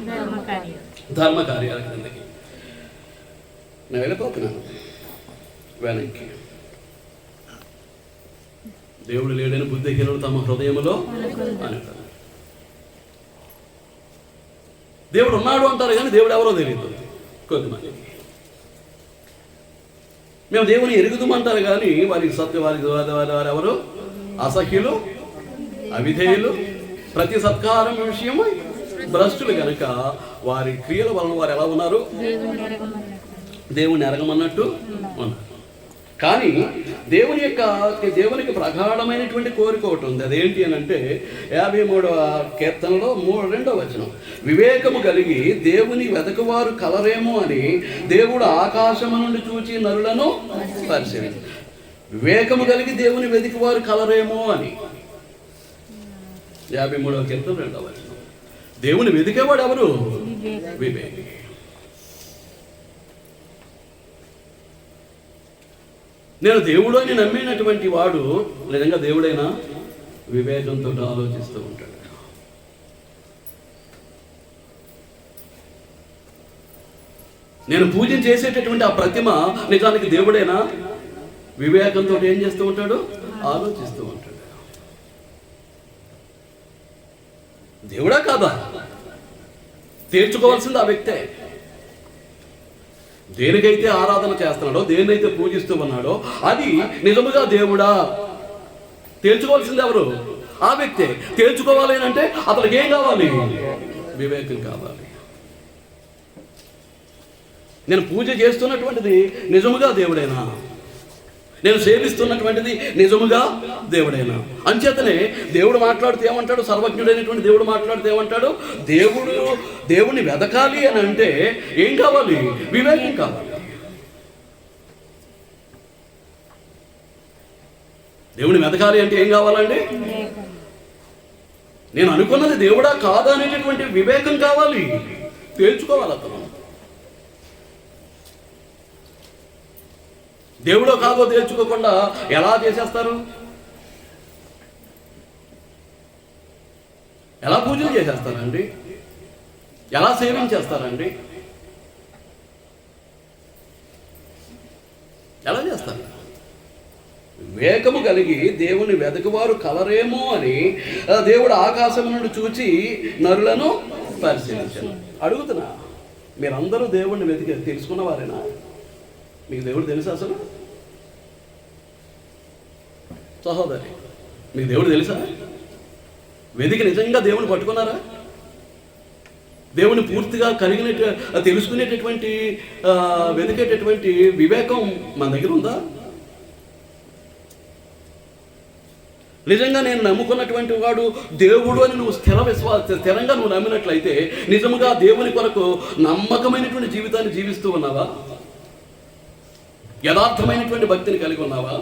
ధర్మ కార్యాల క్రిందకి. నేను వెళ్ళిపోతున్నాను వెనక్కి. దేవుడు లేడని బుద్ధిహీనులు తమ హృదయంలో అనుకున్నారు. దేవుడు ఉన్నాడు అంటారు కానీ దేవుడు ఎవరో తెలియదు కొద్దిమంది. మేము దేవుని ఎరుగుదామంటారు కానీ వారికి వారు ఎవరు అసహ్యులు, అవిధేయులు, ప్రతి సత్కారం విషయం భ్రష్టులు కనుక వారి క్రియల వలన వారు ఎలా ఉన్నారు? దేవుని ఎరగమన్నట్టు ఉన్నారు. కానీ దేవునికి ప్రగాఢమైనటువంటి కోరిక ఒకటి ఉంది. అదేంటి అని అంటే 53వ కీర్తనలో 2వ వచనం, వివేకము కలిగి దేవుని వెదకువారు కలరేమో అని దేవుడు ఆకాశము నుండి చూచి నరులను పరిశీలించి. వివేకము కలిగి దేవుని వెతికివారు కలరేమో అని 53వ కీర్తన 2వ వచనం. దేవుని వెతికేవాడు ఎవరు? వివేకి. నేను దేవుడు అని నమ్మినటువంటి వాడు నిజంగా దేవుడైనా వివేకంతో ఆలోచిస్తూ ఉంటాడు. నేను పూజ చేసేటటువంటి ఆ ప్రతిమ నిజానికి దేవుడైనా వివేకంతో ఏం చేస్తూ ఉంటాడు? ఆలోచిస్తూ ఉంటాడు. దేవుడా కాదా తేల్చుకోవాల్సింది ఆ వ్యక్తే. దేనికైతే ఆరాధన చేస్తున్నాడో, దేన్నైతే పూజిస్తూ ఉన్నాడో అది నిజముగా దేవుడా తేల్చుకోవాల్సింది ఎవరు? ఆ వ్యక్తే. తేల్చుకోవాలి అంటే అతనికి ఏం కావాలి? వివేకం కావాలి. నేను పూజ చేస్తున్నటువంటిది నిజముగా దేవుడైనా, నేను సేవిస్తున్నటువంటిది నిజముగా దేవుడైనా. అంచేతనే దేవుడు మాట్లాడితే ఏమంటాడు? సర్వజ్ఞుడైనటువంటి దేవుడు మాట్లాడితే ఏమంటాడు? దేవుడిని వెదకాలి అని అంటే ఏం కావాలి? వివేకం కావాలి. దేవుడిని వెదకాలి అంటే ఏం కావాలండి? నేను అనుకున్నది దేవుడా కాదా అనేటటువంటి వివేకం కావాలి. తేల్చుకోవాలి అతను. దేవుడో కాదో తేల్చుకోకుండా ఎలా చేసేస్తారు? ఎలా పూజలు చేసేస్తారండి? ఎలా సేవించేస్తారండి? ఎలా చేస్తారు? వివేకము కలిగి దేవుని వెదకువారు కలరేమో అని దేవుడు ఆకాశం నుండి చూచి నరులను పరిశీలించారు. అడుగుతున్నా, మీరందరూ దేవుణ్ణి వెతికి తెలుసుకున్నవారేనా? మీకు దేవుడు తెలుసా? అసలు సహోదరి, మీకు దేవుడు తెలుసా? వెతికి నిజంగా దేవుని పట్టుకున్నారా? దేవుని పూర్తిగా తెలుసుకునేటటువంటి వెతికేటటువంటి వివేకం మన దగ్గర ఉందా? నిజంగా నేను నమ్ముకున్నటువంటి వాడు దేవుడు అని నువ్వు స్థిరంగా నువ్వు నమ్మినట్లయితే నిజముగా దేవుని కొరకు నమ్మకమైనటువంటి జీవితాన్ని జీవిస్తూ ఉన్నావా? యథార్థమైనటువంటి భక్తిని కలిగి ఉన్నావా?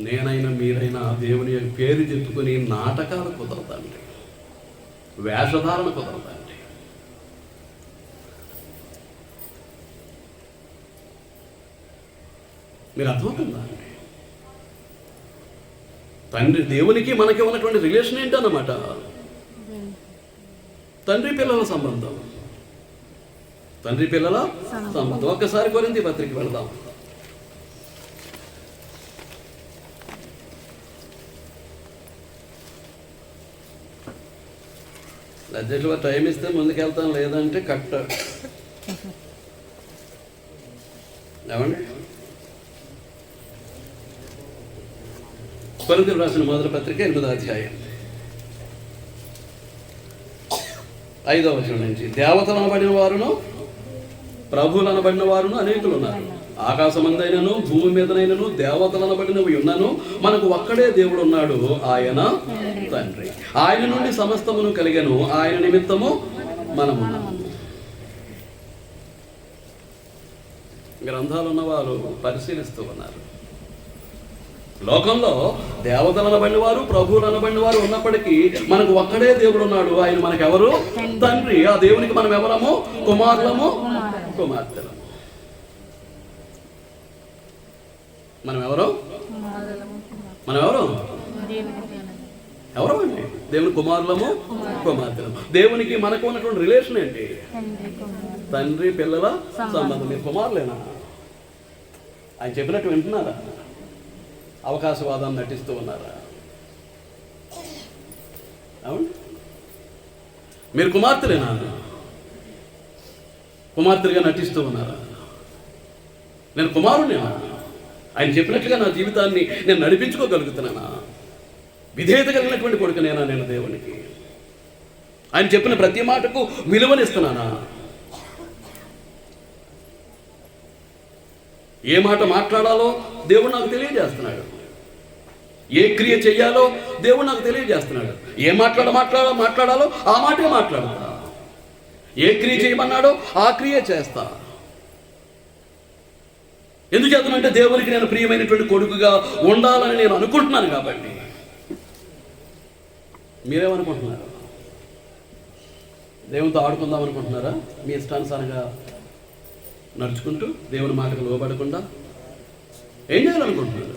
నేనైనా మీరైనా దేవుని పేరు చెప్పుకొని నాటకాలు కుదరదండి, వేషధారణ కుదరదండి. మీరు అర్థమవుతుందా అండి? తండ్రి దేవునికి మనకి ఉన్నటువంటి రిలేషన్ ఏంటన్నమాట? తండ్రి పిల్లల సంబంధం. తండ్రి పిల్లల సంబంధం. ఒక్కసారి కొరింథీ పత్రిక వెళదాం. అధ్యక్షులు టైం ఇస్తే ముందుకెళ్తాను, లేదంటే కట్ట. ఏమండి? కొరింథీయులకు రాసిన మొదటి పత్రిక 8వ అధ్యాయం 5వ వచనం నుంచి, దేవతలు అనబడిన వారును ప్రభువులు అనబడిన వారును అనేకులు ఉన్నారు. ఆకాశమందైనను భూమి మీదనైనను దేవతలు అనబడినవి ఉన్నను మనకు ఒక్కడే దేవుడు ఉన్నాడు, ఆయన తండ్రి. ఆయన నుండి సమస్తమును కలిగెను, ఆయన నిమిత్తము మనమున్నాము. గ్రంథాలు ఉన్నవారు పరిశీలిస్తూ ఉన్నారు. లోకంలో దేవతలు అనబడిన వారు, ప్రభువులు అనబడిన వారు ఉన్నప్పటికీ మనకు ఒక్కడే దేవుడు ఉన్నాడు, ఆయన మనకెవరు? తండ్రి. ఆ దేవునికి మనం ఎవరము? కుమారులము, కుమార్తెలము. మనం ఎవరు? ఎవరు అండి? దేవుని కుమారులము, కుమార్తెలము. దేవునికి మనకు ఉన్నటువంటి రిలేషన్ ఏంటి? తండ్రి పిల్లల సంబంధం. మీరు కుమారులేనా? ఆయన చెప్పినట్టు వింటున్నారా? అవకాశవాదాన్ని నటిస్తూ ఉన్నారా? అవును, మీరు కుమార్తెలేనా? కుమార్తెలుగా నటిస్తూ ఉన్నారా? నేను కుమారునేనా? ఆయన చెప్పినట్లుగా నా జీవితాన్ని నేను నడిపించుకోగలుగుతున్నానా? విధేయత కలిగినటువంటి కొడుకునేనా నేను దేవునికి? ఆయన చెప్పిన ప్రతి మాటకు విలువనిస్తున్నానా? ఏ మాట మాట్లాడాలో దేవుడు నాకు తెలియజేస్తున్నాడు. ఏ క్రియ చెయ్యాలో దేవుడు నాకు తెలియజేస్తున్నాడు. ఏ మాట్లాడాలో ఆ మాటే మాట్లాడతా. ఏ క్రియ చేయమన్నాడో ఆ క్రియ చేస్తా. ఎందుకు చేస్తున్నానంటే దేవునికి నేను ప్రియమైనటువంటి కొడుకుగా ఉండాలని నేను అనుకుంటున్నాను కాబట్టి. మీరేమనుకుంటున్నారు? దేవునితో ఆడుకుందాం అనుకుంటున్నారా? మీ ఇష్టానుసారంగా నడుచుకుంటూ దేవుని మాటకు లోబడకుండా ఏం చేయాలనుకుంటున్నారు?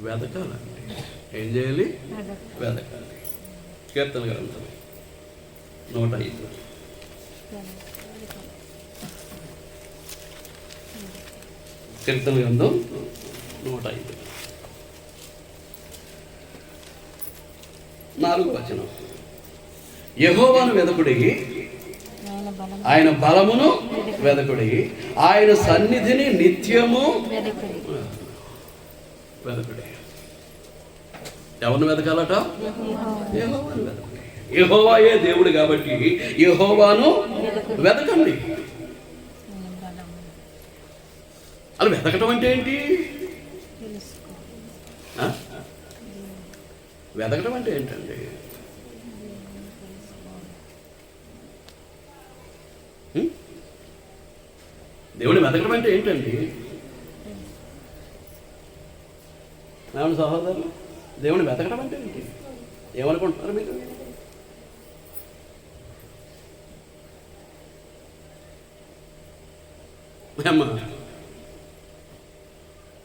వెతకాలండి. ఏం చేయాలి? వెతకాలి. కీర్తన గ్రంథం 105. కీర్తన గ్రంథం 105 4వ వచనం. యెహోవాను వెదకుడి, ఆయన బలమును వెదకుడి, ఆయన సన్నిధిని నిత్యము వెదకుడి. ఎవరిని వెతకాలట? యెహోవాను వెదకుడి. యెహోవాయే దేవుడు కాబట్టి యెహోవాను వెతకండి. అలా వెతకటం అంటే ఏంటి? వెతకటం అంటే ఏంటండి? దేవుని వెతకడం అంటే ఏంటండి? ఏమన్నా సహోదరులు, దేవుని వెతకడం అంటే ఏంటి? ఏమనుకుంటున్నారు మీరు? అమ్మా,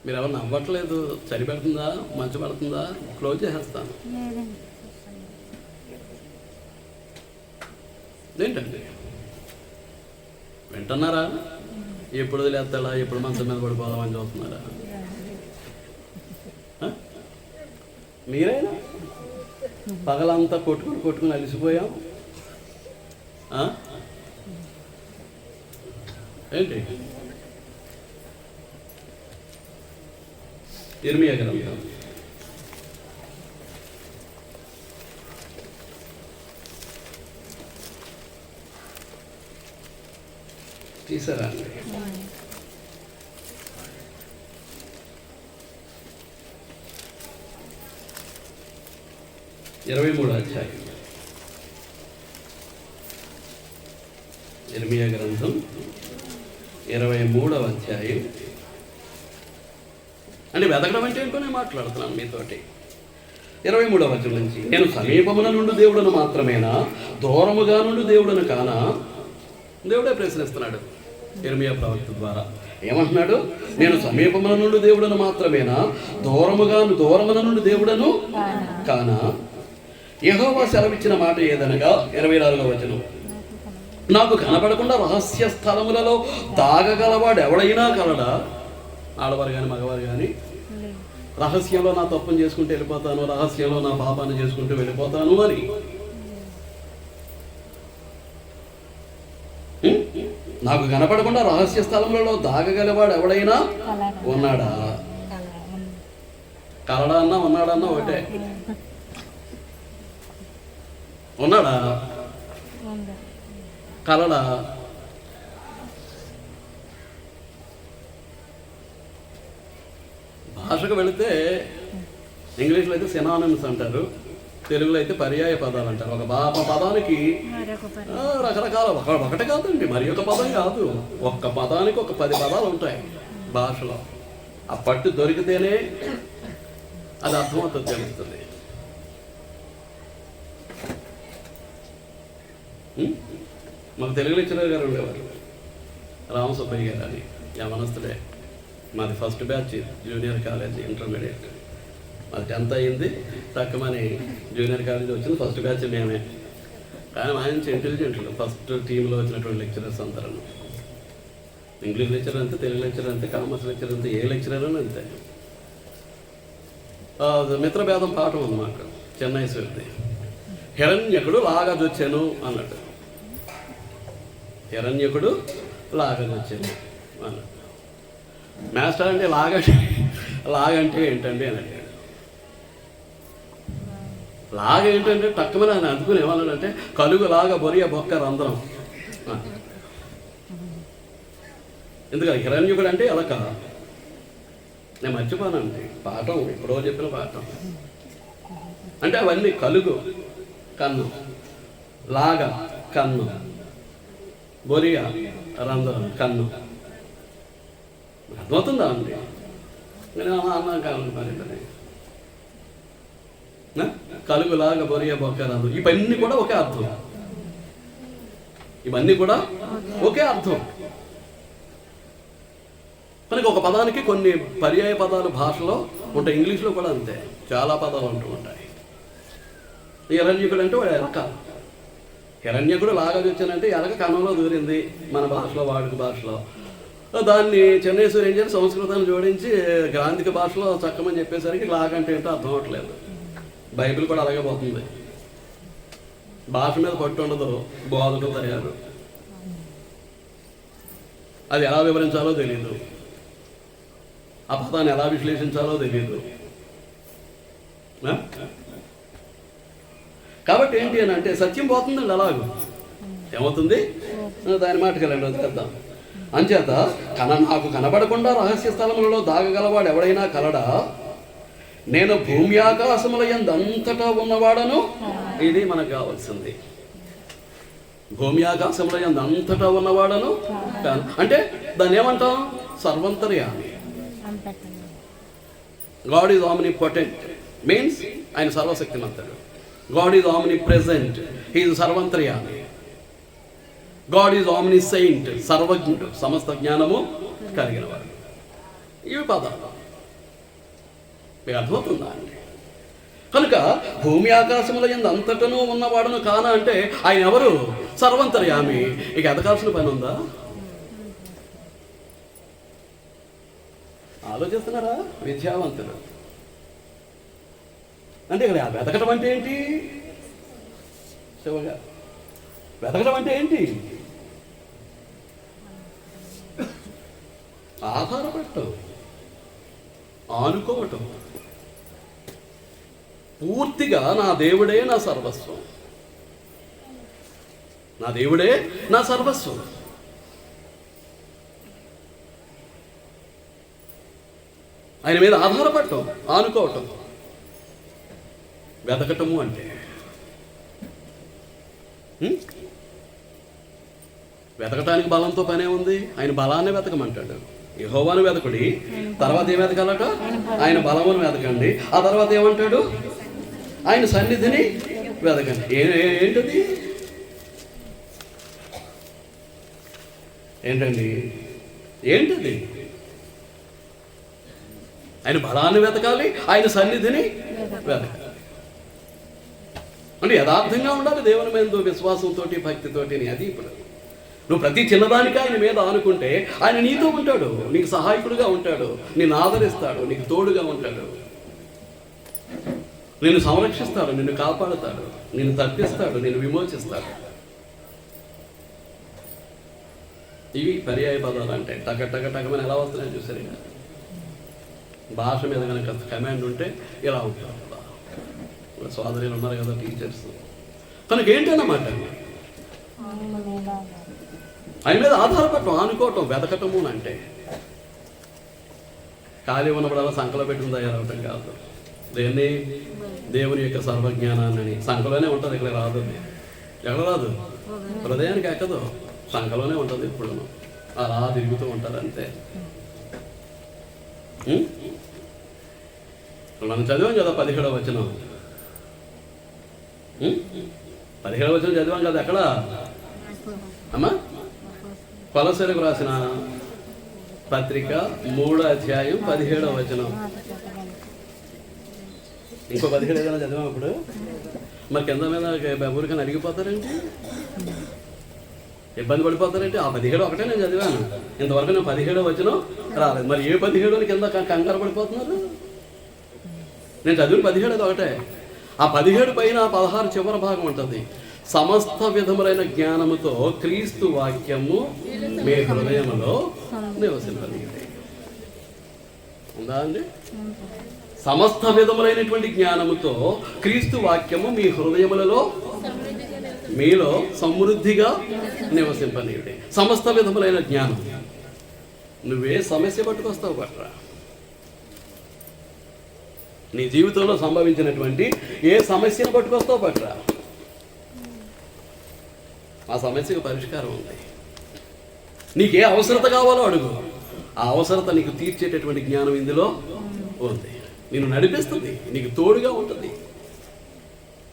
మీరు ఎవరు నవ్వట్లేదు. చలి పెడుతుందా? మంచు పడుతుందా? క్లోజ్ చేసేస్తాను. ఏంటండి వింటున్నారా? ఎప్పుడు వదిలేస్తాడా, ఎప్పుడు మంచం మీద పడిపోదామని చూస్తున్నారా? మీరైనా పగలంతా కొట్టుకుని అలిసిపోయాం. ఏంటి? ఇర్మియా గ్రంథం 23వ అధ్యాయం. ఇర్మియా గ్రంథం 23వ అధ్యాయం. అంటే వెతకడం అంటే ఏంటో నేను మాట్లాడుతున్నాను మీతోటి. 23వ వచనం నుంచి, నేను సమీపమున నుండి దేవుడను మాత్రమేనా, దూరముగా నుండి దేవుడను కానా? దేవుడే ప్రశ్నిస్తున్నాడు ఇర్మియా ప్రవక్త ద్వారా. ఏమంటున్నాడు? నేను సమీపమున నుండి దేవుడను మాత్రమేనా, దూరమున నుండి దేవుడను కానా? యెహోవా సెలవిచ్చిన మాట ఏదనగా 24వ వచనం, నాకు కనపడకుండా రహస్య స్థలములలో దాగగలవాడు ఎవడైనా కలడా? ఆడవారు కానీ మగవారు కానీ. రహస్యంలో నా తప్పును చేసుకుంటూ వెళ్ళిపోతాను, రహస్యంలో నా పాపాన్ని చేసుకుంటూ వెళ్ళిపోతాను అని. నాకు కనపడకుండా రహస్య స్థలములలో దాగగలవాడు ఎవడైనా ఉన్నాడా? కలడా అన్నా ఉన్నాడన్నా ఒకటే. ఉన్నాడా? కలడా? భాషకు వెళితే ఇంగ్లీష్లో అయితే సినానిమ్స్ అంటారు, తెలుగులో అయితే పర్యాయ పదాలు అంటారు. ఒక పదానికి రకరకాల, ఒకటి కాదండి, మరి ఒక పదం కాదు, ఒక్క పదానికి ఒక 10 పదాలు ఉంటాయి భాషలో. ఆ పట్టు దొరికితేనే అది అర్థమవుతుంది, తెలుస్తుంది. మాకు తెలుగు లెక్చరర్ గారు ఉండేవారు, రామసుబ్బయ్య గారు అని, యమనస్తుడే. మాది first batch junior college intermediate. అది 10th అయింది, తక్కువని జూనియర్ కాలేజ్ వచ్చింది, ఫస్ట్ బ్యాచ్ మేమే. కానీ మంచి ఇంటెలిజెంట్లు, ఫస్ట్ టీంలో వచ్చినటువంటి లెక్చరర్స్ అందరూ. ఇంగ్లీష్ లెక్చరర్ అంతే, తెలుగు లెక్చరర్ అంతే, కామర్స్ లెక్చరర్ అంతే, ఏ లెక్చరర్ అని అంతే. మిత్రభేదం పాఠం అన్నమాట, చెన్నై స్వీర్ది. హిరణ్యకుడు లాగదొచ్చాను అన్నాడు. హిరణ్యకుడు లాగదొచ్చాను అన్నాడు. మాస్టర్ అంటే లాగంటే ఏంటండి అని అడిగాడు. లాగ ఏంటంటే తక్కువని ఆయన అందుకుని ఏమన్నాడంటే కలుగులాగా బొరియ బొక్క రంధ్రం. ఎందుకని హిరణ్యకుడు అంటే ఎలక. నేను మర్చిపోనండి పాఠం, ఎప్పుడో చెప్పిన పాఠం. అంటే అవన్నీ కలుగు కన్ను, లాగ కన్ను, బొరియ రంధ్రం కన్ను. అర్థమవుతుందా అండి? నేను అన్నా కాదు మరి కలుగులాగా బొరియ బొక్క రంధ్రం, ఇవన్నీ కూడా ఒకే అర్థం. ఇవన్నీ కూడా ఒకే అర్థం. మనకి ఒక పదానికి కొన్ని పర్యాయ పదాలు భాషలో ఉంటాయి, ఇంగ్లీష్లో కూడా అంతే, చాలా పదాలు ఉంటూ ఉంటాయి. హిరణ్యకుడు అంటే వాడు ఎలక. హిరణ్యకుడు లాగదొచ్చానంటే ఎలక కన్నంలో దూరింది మన భాషలో, వాడుక భాషలో. దాన్ని చెన్నైశ్వరి ఏం చేసి సంస్కృతాన్ని జోడించి గ్రాంధిక భాషలో చక్కమని చెప్పేసరికి లాగంటే ఏంటో అర్థం అవ్వట్లేదు. బైబిల్ కూడా అలాగే పోతుంది, భాష మీద పట్టు ఉండదు, బోధకులు తయారు. అది ఎలా వివరించాలో తెలియదు, ఆ పదాన్ని ఎలా విశ్లేషించాలో తెలియదు. కాబట్టి ఏంటి అని అంటే సత్యం పోతుందండి అలాగూ. ఏమవుతుంది? దాని మాటకి వెళ్ళండి, వదిలేద్దాం. అంచేత నాకు కనబడకుండా రహస్య స్థలములలో దాగగలవాడు ఎవడైనా కలడా? నేను భూమి ఆకాశముల యందంతటా ఉన్నవాడను. ఇది మనకు కావాల్సింది. భూమి ఆకాశముల యందంతటా ఉన్నవాడను అంటే దాన్ని ఏమంటాం? సర్వంతర్యామి. గాడ్ ఈజ్ ఆమ్నిపోటెంట్ మీన్స్ ఆయన సర్వశక్తిమంతుడు. God is omnipresent, he is సర్వంతర్యామి. గాడ్ ఈజ్ ఆమ్నిసెయింట్, సర్వజ్ఞుడు, సమస్త జ్ఞానము కలిగిన వాడు. ఇవి పదాలు మీకు అర్థమవుతుందా అండి? కనుక భూమి ఆకాశముల యందు అంతటను ఉన్నవాడును కాన అంటే ఆయన ఎవరు? సర్వంతర్యామి. ఇక ఎదగాల్సిన పని ఉందా? ఆలోచిస్తున్నారా? విద్యావంతుడు అంటే ఇక్కడ వెతకటం అంటే ఏంటి? శివగా వెతకటం అంటే ఏంటి? ఆధారపడటం, ఆనుకోవటం. పూర్తిగా నా దేవుడే నా సర్వస్వం, నా దేవుడే నా సర్వస్వం. ఆయన మీద ఆధారపడటం, ఆనుకోవటం, వెతకటము అంటే. వెతకటానికి బలంతో పనే ఉంది. ఆయన బలాన్ని వెతకమంటాడు. యెహోవాను వెతకుడి, తర్వాత ఏం వెతకాలట? ఆయన బలమును వెతకండి. ఆ తర్వాత ఏమంటాడు? ఆయన సన్నిధిని వెతకండి. ఏంటది? ఏంటండి? ఏంటది? ఆయన బలాన్ని వెతకాలి, ఆయన సన్నిధిని వెతకాలి. అంటే యథార్థంగా ఉండాలి దేవుని మీద విశ్వాసంతో, భక్తితోటి. అది ఇప్పుడు నువ్వు ప్రతి చిన్నదానికి ఆయన మీద ఆనుకుంటే ఆయన నీతో ఉంటాడు, నీకు సహాయకుడుగా ఉంటాడు, నిన్ను ఆదరిస్తాడు, నీకు తోడుగా ఉంటాడు, నిన్ను సంరక్షిస్తాడు, నిన్ను కాపాడుతాడు, నిన్ను తప్పిస్తాడు, నిన్ను విమోచిస్తాడు. ఇవి పర్యాయ పదాలు అంటే. టకమని ఎలా వస్తున్నాయో చూసారు. భాష మీద కనుక కమాండ్ ఉంటే ఇలా ఉంటారు. సోదరులు ఉన్నారు కదా, టీచర్స్. కనుక ఏంటన్నమాట? ఆయన మీద ఆధారపడటం, ఆనుకోవటం, వెతకటము అంటే. ఖాళీ ఉన్నప్పుడల్లా సంకలో పెట్టుకుని తయారవటం కాదు. దేన్ని? దేవుని యొక్క సర్వజ్ఞానాన్ని. సంకలోనే ఉంటుంది, ఇక్కడ రాదు. ఎక్కడ రాదు? హృదయానికి ఎక్కదు, సంకలోనే ఉంటుంది. ఇప్పుడు అలా తిరుగుతూ ఉంటారు అంతే. మనం చదివాం కదా 17వ వచనం. 17వ వచనం చదివాం కదా. ఎక్కడ అమ్మా? కొలసీలకు రాసిన పత్రిక 3వ అధ్యాయం 17వ వచనం. ఇంకో 17 ఏదైనా చదివాం అప్పుడు. మరి కింద మీద ఊరికైనా అడిగిపోతారండి, ఇబ్బంది పడిపోతారంటే. ఆ 17 ఒకటే నేను చదివాను, ఇంతవరకు నేను 17 వచ్చిన రాలేదు. మరి ఏ 17 కింద కంగారు పడిపోతున్నారు? నేను చదివిన 17 ఒకటే. ఆ 17 పైన 16 చివరి భాగం ఉంటుంది. సమస్త విధములైన జ్ఞానముతో క్రీస్తు వాక్యము మీ హృదయములో నివసింపనీయుడి. ఉందా అండి? సమస్త విధములైనటువంటి జ్ఞానముతో క్రీస్తు వాక్యము మీ హృదయములలో మీలో సమృద్ధిగా నివసింపనీయుడి. సమస్త విధములైన జ్ఞానం. నువ్వే సమస్య పట్టుకొస్తావు పట్రా, నీ జీవితంలో సంభవించినటువంటి ఏ సమస్యను పట్టుకొస్తావు పట్రా, ఆ సమస్యకు పరిష్కారం ఉంది. నీకే అవసరత కావాలో అడుగు, ఆ అవసరత నీకు తీర్చేటటువంటి జ్ఞానం ఇందులో ఉంది. నిన్ను నడిపిస్తుంది, నీకు తోడుగా ఉంటుంది,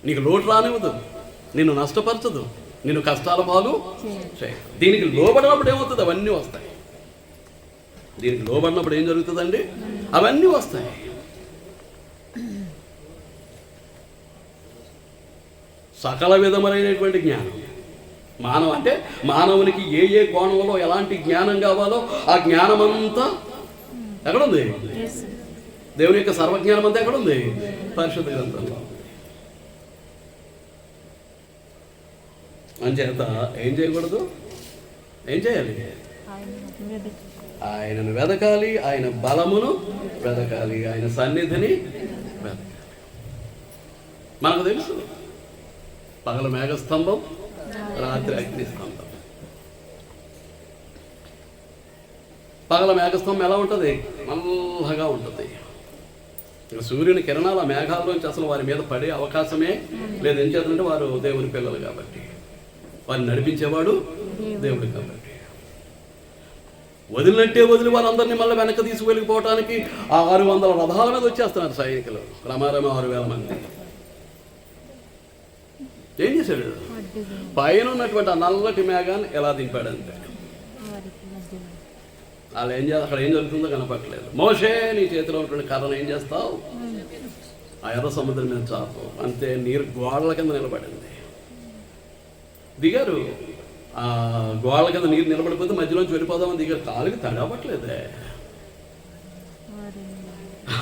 నీకు లోటు రానివ్వదు, నిన్ను నష్టపరచదు, నిన్ను కష్టాల పాలు చేయదు. దీనికి లోబడినప్పుడు ఏమవుతుంది? అవన్నీ వస్తాయి. దీనికి లోబడినప్పుడు ఏం జరుగుతుందండి? అవన్నీ వస్తాయి. సకల విధములైనటువంటి జ్ఞానం. అంటే మానవునికి ఏ ఏ కోణంలో ఎలాంటి జ్ఞానం కావాలో ఆ జ్ఞానమంతా ఎక్కడుంది? దేవుని యొక్క సర్వజ్ఞానం అంతా ఎక్కడుంది? పరిశుద్ధ గ్రంథంలో. అంచేత ఏం చేయకూడదు? ఏం చేయాలి? ఆయనను వెదకాలి, ఆయన బలమును వెదకాలి, ఆయన సన్నిధిని వెదకాలి. మనకు తెలుసు, పగల మేఘస్తంభం, రాత్రి అగ్నిస్తంభం. పగల మేఘస్తంభం ఎలా ఉంటుంది? నల్లగా ఉంటుంది. సూర్యుని కిరణాల మేఘాల్లోంచి అసలు వారి మీద పడే అవకాశమే లేదు. ఏం చేద్దంటే వారు దేవుని పిల్లలు కాబట్టి, వారిని నడిపించేవాడు దేవుడు కాబట్టి. వదిలినట్టే వదిలి వాళ్ళందరినీ మళ్ళీ వెనక్కి తీసుకువెళ్ళిపోవటానికి 600 రథాల మీద వచ్చేస్తున్నారు సైనికులు, రమారమ 6000 మంది. ఏం చేశాడు? పైన ఉన్నటువంటి ఆ నల్లటి మేఘాన్ని ఎలా దింపాడంటే వాళ్ళు ఏం చేస్తారు? అక్కడ ఏం జరుగుతుందో కనపట్లేదు. మోషే, నీ చేతిలో ఉన్నటువంటి కర్రను ఏం చేస్తావు? ఆ ఎర్ర సముద్రం మీద చాపు. అంతే, నీరు గోడల కింద నిలబడింది. దిగారు, ఆ గోడల కింద నీరు నిలబడిపోతే మధ్యలోంచి వెళ్ళిపోదామని దిగారు. కాలుకి తడవట్లేదే,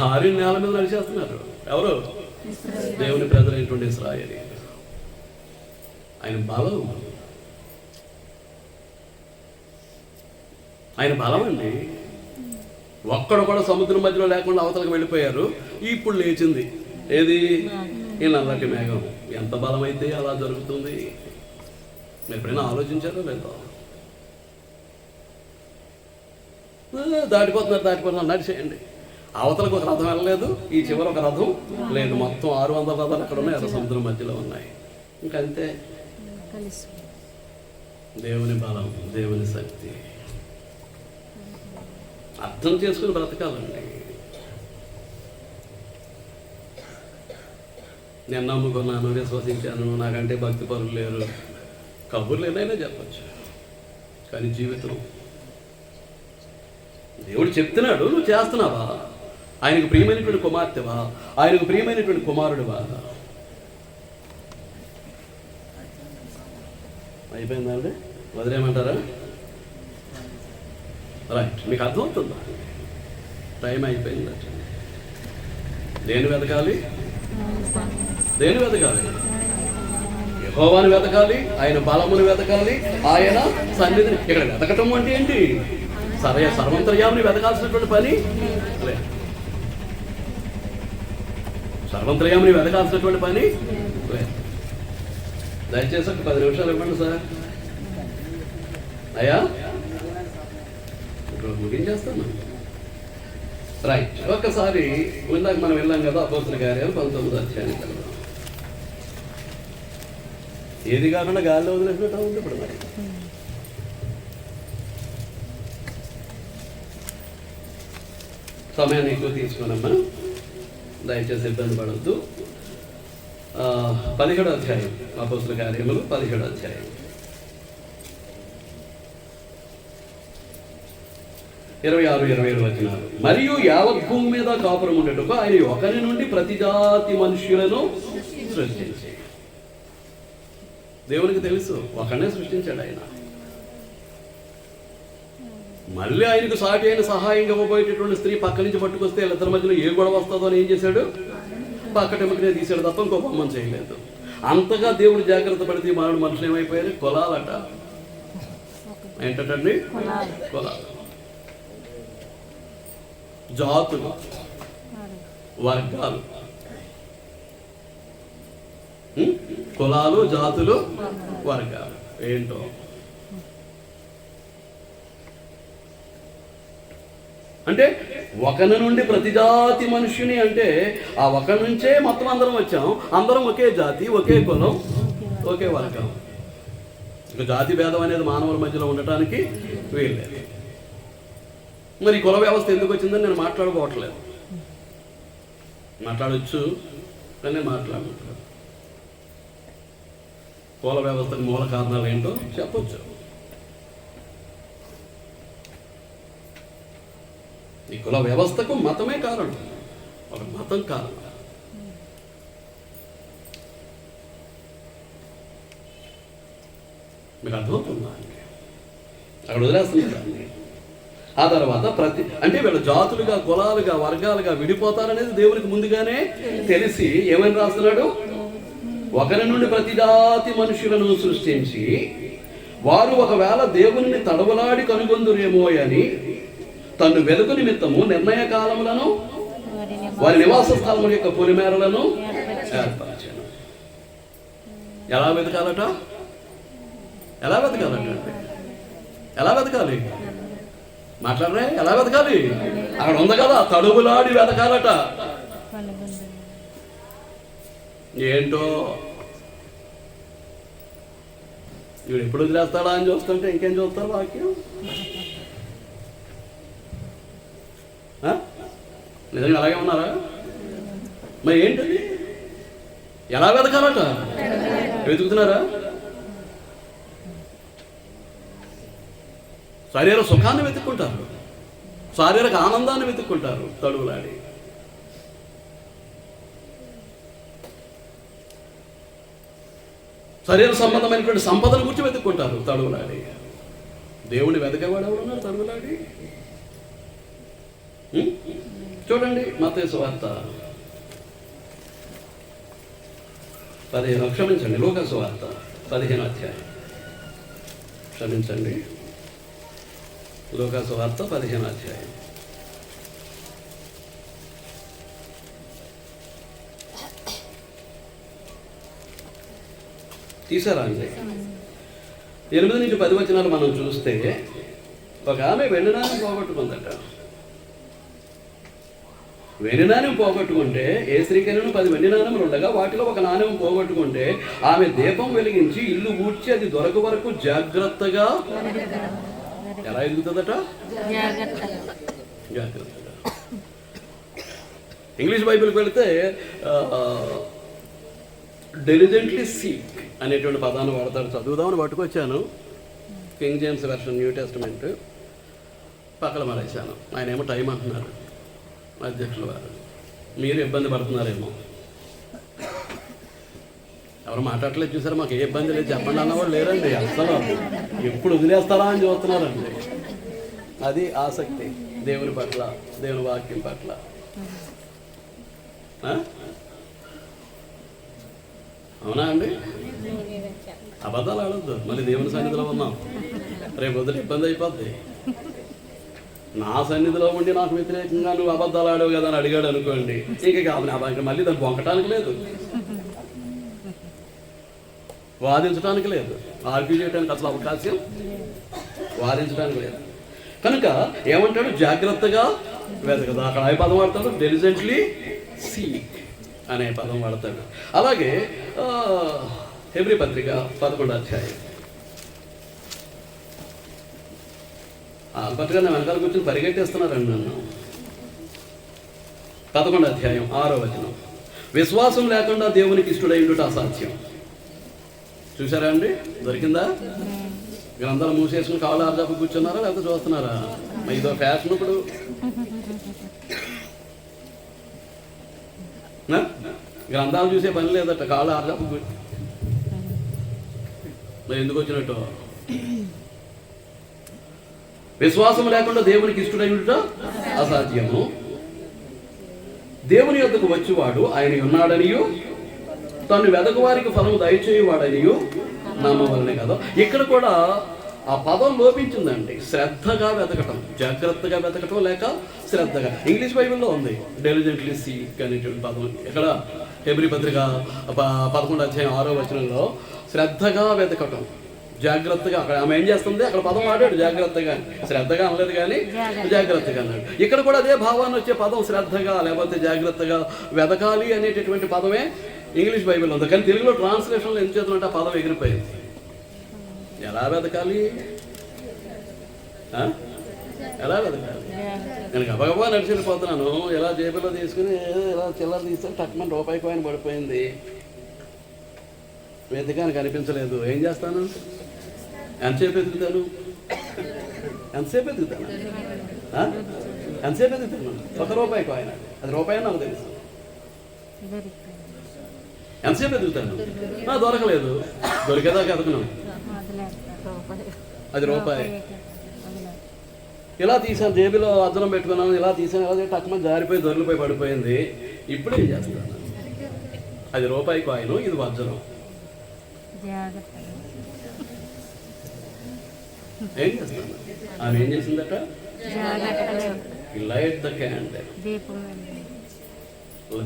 ఆరిన నేల మీద నడిచేస్తున్నారు. ఎవరు? దేవుని ప్రజలైనటువంటి ఇశ్రాయేలీయులు. ఆయన బలం, ఆయన బలం అండి. ఒక్కడు కూడా సముద్రం మధ్యలో లేకుండా అవతలకు వెళ్ళిపోయారు. ఇప్పుడు లేచింది ఏది? ఈ నల్లటి మేఘం. ఎంత బలమైతే అలా జరుగుతుంది? మీరు ఎప్పుడైనా ఆలోచించారో లేదో? దాటిపోతున్నారు, నడిచేయండి. అవతలకు ఒక రథం వెళ్ళలేదు, ఈ చివర ఒక రథం లేదు. మొత్తం 600 రథాలు అక్కడ ఉన్నాయి, ఎర్ర సముద్రం మధ్యలో ఉన్నాయి. ఇంకంతే. దేవుని బలం, దేవుని శక్తి అర్థం చేసుకుని బ్రతకాలండి. నేను నమ్ముకున్నాను, విశ్వసించాను, నాకంటే భక్తి పరులు లేరు, కబుర్లు ఏదైనా చెప్పచ్చు. కానీ జీవితం దేవుడు చెప్తున్నాడు, నువ్వు చేస్తున్నావా? ఆయనకు ప్రియమైనటువంటి కుమార్తెవా? ఆయనకు ప్రియమైనటువంటి కుమారుడువా? అయిపోయిందండి, వదిలేయమంటారా? రైట్, మీకు అర్థమవుతుందా? టైం అయిపోయింది. దేని వెతకాలి? దేని వెతకాలి? యెహోవాను వెతకాలి, ఆయన బలమును వెతకాలి, ఆయన సన్నిధిని. ఇక్కడ వెతకటం అంటే ఏంటి? సర్వంతర్యామిని వెతకాల్సినటువంటి పని లేదు. సర్వంతర్యామిని వెతకాల్సినటువంటి పని లేదు. దయచేసి ఒక 10 నిమిషాలు ఇవ్వండి సార్. అయ్యా, ఇప్పుడు ముగించేస్తాను. రైట్, ఒక్కసారి ఇందాక మనం వెళ్ళాం కదా, అపోస్తలుల కార్యాలు 19వ అధ్యాయానికి వెళ్దాం. ఏది కాకుండా గాల్లో వదిలేసినట్టు ఉంది ఇప్పుడు. మరి సమయాన్ని ఎక్కువ తీసుకున్నామా, దయచేసి ఇబ్బంది పడద్దు. 17వ అధ్యాయం, అపోస్తలుల కార్యములు 17వ అధ్యాయం. 26, 27 వచనాలు. మరియు యావత్ భూమి మీద కాపురం ఉండేటకు ఆయన ఒకరి నుండి ప్రతి జాతి మనుష్యులను సృష్టించి. దేవునికి తెలుసు ఒకనే సృష్టించాడు ఆయన. మళ్ళీ ఆయనకు సాటి అయిన సహాయంగా ఇవ్వబోయేటటువంటి స్త్రీ పక్క నుంచి పట్టుకొస్తే వీళ్ళిద్దరి మధ్యలో ఏ గొడవ వస్తుందో అని ఏం చేశాడు? పక్కటెమ్మకనే తీశాడు తప్ప ఇంకో బొమ్మను చేయలేదు. అంతగా దేవుడు జాగ్రత్త పడితే మానవుడు మనుషులు ఏమైపోయారు? కులాలట. ఏంటండి? కులాలు, జాతులు, వర్గాలు. కులాలు, జాతులు, వర్గాలు ఏంటో. అంటే ఒకరి నుండి ప్రతి జాతి మనుష్యుని, అంటే ఆ ఒకరి నుంచే మొత్తం అందరం వచ్చాం. అందరం ఒకే జాతి, ఒకే కులం, ఒకే వర్గం. ఇక జాతి భేదం అనేది మానవుల మధ్యలో ఉండటానికి వీల్లేదు. మరి కుల వ్యవస్థ ఎందుకు వచ్చిందని నేను మాట్లాడుకోవట్లేదు. మాట్లాడవచ్చు కానీ మాట్లాడట్లేదు. కుల వ్యవస్థకి మూల కారణాలు ఏంటో చెప్పొచ్చు. ఈ కుల వ్యవస్థకు మతమే కారణం, ఒక మతం కారణం. మీకు అర్థమవుతుందా? అక్కడ వదిలేస్తుంది. ఆ తర్వాత అంటే వీళ్ళ జాతులుగా, కులాలుగా, వర్గాలుగా విడిపోతారనేది దేవునికి ముందుగానే తెలిసి ఏమని రాస్తున్నాడు? ఒకరి నుండి ప్రతి జాతి మనుషులను సృష్టించి వారు ఒకవేళ దేవుని తడవలాడి కనుగొందురేమో అని తను వెలుగు నిమిత్తము నిర్ణయ కాలములను వారి నివాస స్థలముల యొక్క పొలిమేరలను ఏర్పరిచాను. ఎలా వెతకాలట? ఎలా వెతకాలంటే ఎలా వెతకాలి? మాట్లాడరే? ఎలా వెతకాలి? అక్కడ ఉంది కదా, తడువులాడి వెతకాలట. ఏంటో వీడు ఎప్పుడు వదిలేస్తాడా అని చూస్తుంటే ఇంకేం చూస్తారు వాక్యం. నిజంగా అలాగే ఉన్నారా? మరి ఏంటది? ఎలా వెతకాలట? వెతుకుతున్నారా? శరీర సుఖాన్ని వెతుక్కుంటారు, శారీరక ఆనందాన్ని వెతుక్కుంటారు తడువులాడి. శరీర సంబంధమైనటువంటి సంపదను గురించి వెతుక్కుంటారు తడువులాడి. దేవుని వెతకేవాడు ఎవడున్నారు తడువులాడి? చూడండి మత్తయి సువార్త 15, క్షమించండి లూకా సువార్త 15వ అధ్యాయం. క్షమించండి, లూకా సువార్త 15వ అధ్యాయం. తీసారా అండి? 8 నుంచి 10 వచనాలు మనం చూస్తే ఒక ఆమె వెండి నాణెం పోగొట్టుకుందట. వెండి నాణెం పోగొట్టుకుంటే ఏ స్త్రీకైనా 10 వెండి నాణెములు ఉండగా వాటిలో ఒక నాణెం పోగొట్టుకుంటే ఆమె దీపం వెలిగించి ఇల్లు ఊడ్చి అది దొరక వరకు జాగ్రత్తగా. ఎలా ఎదుగుతుందట? జాగ్రత్తగా. ఇంగ్లీష్ బైబిల్కి వెళితే డెలిజెంట్లీ సీక్ అనేటువంటి పదాన్ని వాడతాడు. చదువుదామని పట్టుకొచ్చాను, King James version New Testament పక్కన మరేశాను. ఆయన ఏమో టైం అంటున్నారు అధ్యక్షుల వారు. మీరు ఇబ్బంది పడుతున్నారేమో. ఎవరు మాట్లాడలేదు చూసారా? మాకు ఏ ఇబ్బంది లేదు చెప్పండి అన్నవాడు లేరండి. అసలు ఎప్పుడు వదిలేస్తారా అని చూస్తున్నారండి. అది ఆసక్తి దేవుని పట్ల, దేవుని వాక్యం పట్ల. అవునా అండి? అబద్ధాలు ఆడద్దు. మళ్ళీ దేవుని సన్నిధిలో ఉన్నాం, రేపు వదిలి ఇబ్బంది అయిపోద్ది. నా సన్నిధిలో ఉండి నాకు వ్యతిరేకంగా నువ్వు అబద్ధాలు ఆడవు కదా అని అడిగాడు అనుకోండి, ఇంకా మళ్ళీ దాన్ని బొంకటానికి లేదు, వాదించడానికి లేదు, ఆర్గ్యూ చేయడానికి అసలు అవకాశం వాదించడానికి లేదు. కనుక ఏమంటాడు? జాగ్రత్తగా వెతకదు. అక్కడ ఏ పదం వాడతాడు? డెలిజెంట్లీ సీక్ అనే పదం వాడతాడు. అలాగే హెబ్రీ పత్రిక 11వ అధ్యాయం. పత్రిక నా వెనకాల కూర్చొని పరిగెట్టేస్తున్నారండి నన్ను. 11వ అధ్యాయం 6వ వచనం. విశ్వాసం లేకుండా దేవునికి ఇష్టడైండుట అసాధ్యం. చూసారా అండి? దొరికిందా? గ్రంథాలు మూసేసుకుని కాళ్ళు ఆర్జాపు కూర్చున్నారా లేకపోతే చూస్తున్నారా? ఇదో ఫ్యాషన్ ఇప్పుడు. గ్రంథాలు చూసే పని లేదట, కాళ్ళు ఆర్లపు. మరి ఎందుకు వచ్చినట్టు? విశ్వాసం లేకుండా దేవునికి ఇష్టడైనట అసాధ్యము. దేవుని యొద్దకు వచ్చేవాడు ఆయన ఉన్నాడనియు తను వెదకు వారికి ఫలము దయచేయవాడనియు నమ్మవలనే కదా. ఇక్కడ కూడా ఆ పదం లోపించిందండి. శ్రద్ధగా వెతకటం, జాగ్రత్తగా వెతకటం లేక శ్రద్ధగా. ఇంగ్లీష్ బైబిల్లో ఉంది డెలిజెంట్లీ సీక్ అనేటువంటి పదం. ఇక్కడ హెబ్రీ పత్రిక 11:6 శ్రద్ధగా వెతకటం, జాగ్రత్తగా. అక్కడ ఆమె ఏం చేస్తుంది, అక్కడ పదం వాడాడు జాగ్రత్తగా, శ్రద్ధగా అనలేదు కానీ జాగ్రత్తగా అన్నాడు. ఇక్కడ కూడా అదే భావాన్ని వచ్చే పదం శ్రద్ధగా లేకపోతే జాగ్రత్తగా వెతకాలి అనేటటువంటి పదమే ఇంగ్లీష్ బైబిల్లో ఉంది. కానీ తెలుగులో ట్రాన్స్లేషన్లో ఏం చేస్తున్నట్టు ఆ పదం ఎగిరిపోయింది. ఎలా వెతకాలి, ఎలా వెతకాలి? నేను గబగబా నడిచి వెళ్ళిపోతున్నాను, ఎలా జేబులో తీసుకుని ఎలా చిల్లర తీస్తే టక్మని రూపాయి కాయిన్ పడిపోయింది. వెతకాని కనిపించలేదు. ఏం చేస్తాను? ఎంతసేపు ఎదుగుతాను? ఎంతసేపు ఎదుగుతాను? ₹1 కాయిన్, అది రూపాయి నాకు తెలుసు. ఎంతసేపు ఎదుగుతాను? దొరకలేదు. దొరికేదాకా ఎదగను. అది రూపాయి. ఇలా తీసాను, జేబులో అద్దరం పెట్టుకున్నాను, ఇలా తీసాను, ఇలా టక్మని జారిపోయి దొరికిపోయి పడిపోయింది. ఇప్పుడు ఏం చేస్తాను? అది రూపాయి కాయిన్, ఇది వజ్రం. ఏం చేస్తాను? ఆమె ఏం చేసిందట? లైట్ ద క్యాండిల్,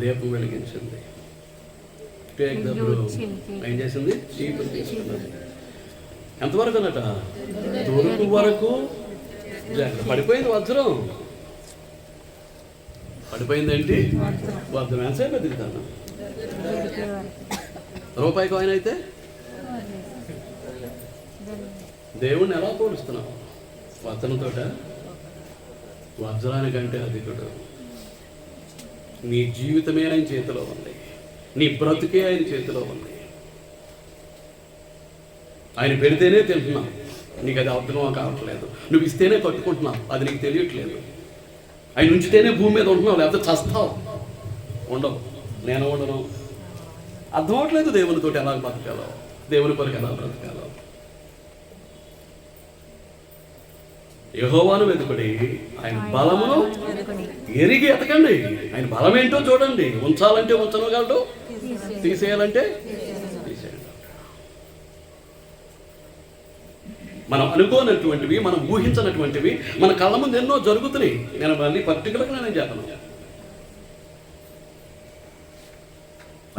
దీపం వెలిగించింది. టేక్ ద బ్రూమ్, ఏం చేసింది? చీపురు తీసుకున్నది. ఎంతవరకు అన్నట? దొరుకు వరకు. పడిపోయింది వజ్రం. పడిపోయింది ఏంటి? వజ్రం. ఎంతసేపు ఎదుగుతాను? రూపాయి కాయిన్ అయితే దేవుణ్ణి ఎలా పోలుస్తున్నావు? వజ్రంతోట? వజ్రానికంటే అధికుడు. నీ జీవితమే ఆయన చేతిలో ఉంది, నీ బ్రతుకే ఆయన చేతిలో ఉంది. ఆయన పెడితేనే తింటున్నావు, నీకు అది అర్థం కావట్లేదు. నువ్వు ఇస్తేనే కట్టుకుంటున్నావు, అది నీకు తెలియట్లేదు. ఆయన ఉంచితేనే భూమి మీద ఉంటున్నావు, లేకపోతే చస్తావు. ఉండవు. నేను ఉండను. అర్థం అవట్లేదు దేవునితోటి ఎలా బతకాలో, దేవుని కొరకు ఎలా బ్రతకాలో. యెహోవాను వెతుకుడి, ఆయన బలమును ఎరిగి ఎతకండి. ఆయన బలం ఏంటో చూడండి. ఉంచాలంటే ఉంచగలడు, తీసేయాలంటే తీసేయండి. మనం అనుకోనటువంటివి, మనం ఊహించినటువంటివి మన కళ్ళ ముందు ఎన్నో జరుగుతున్నాయి. నేను మళ్ళీ పర్టికులర్గా నేను చెప్పను.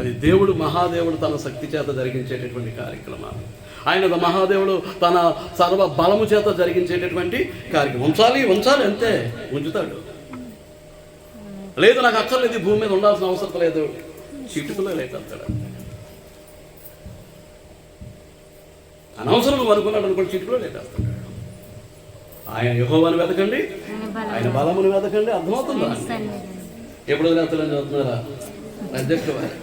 అది దేవుడు, మహాదేవుడు తన శక్తి చేత జరిగించేటటువంటి కార్యక్రమాలు. ఆయన మహాదేవుడు తన సర్వ బలము చేత జరిగించేటటువంటి కార్యక్రమం. ఉంచాలి అంతే, ఉంచుతాడు. లేదు నాకు అక్కర్లేదు, భూమి మీద ఉండాల్సిన అవసరం లేదు, చిటుకులో లేకపోతాడు. అనవసరం అనుకున్నాడు అనుకోండి, చిటుకులో లేకపోతాడు. ఆయన యెహోవాను వెతకండి, ఆయన బలమును వెతకండి. అర్థమవుతుందా? ఎప్పుడు వదిలేస్తాడని చదువుతున్నారా అధ్యక్షుల వారు?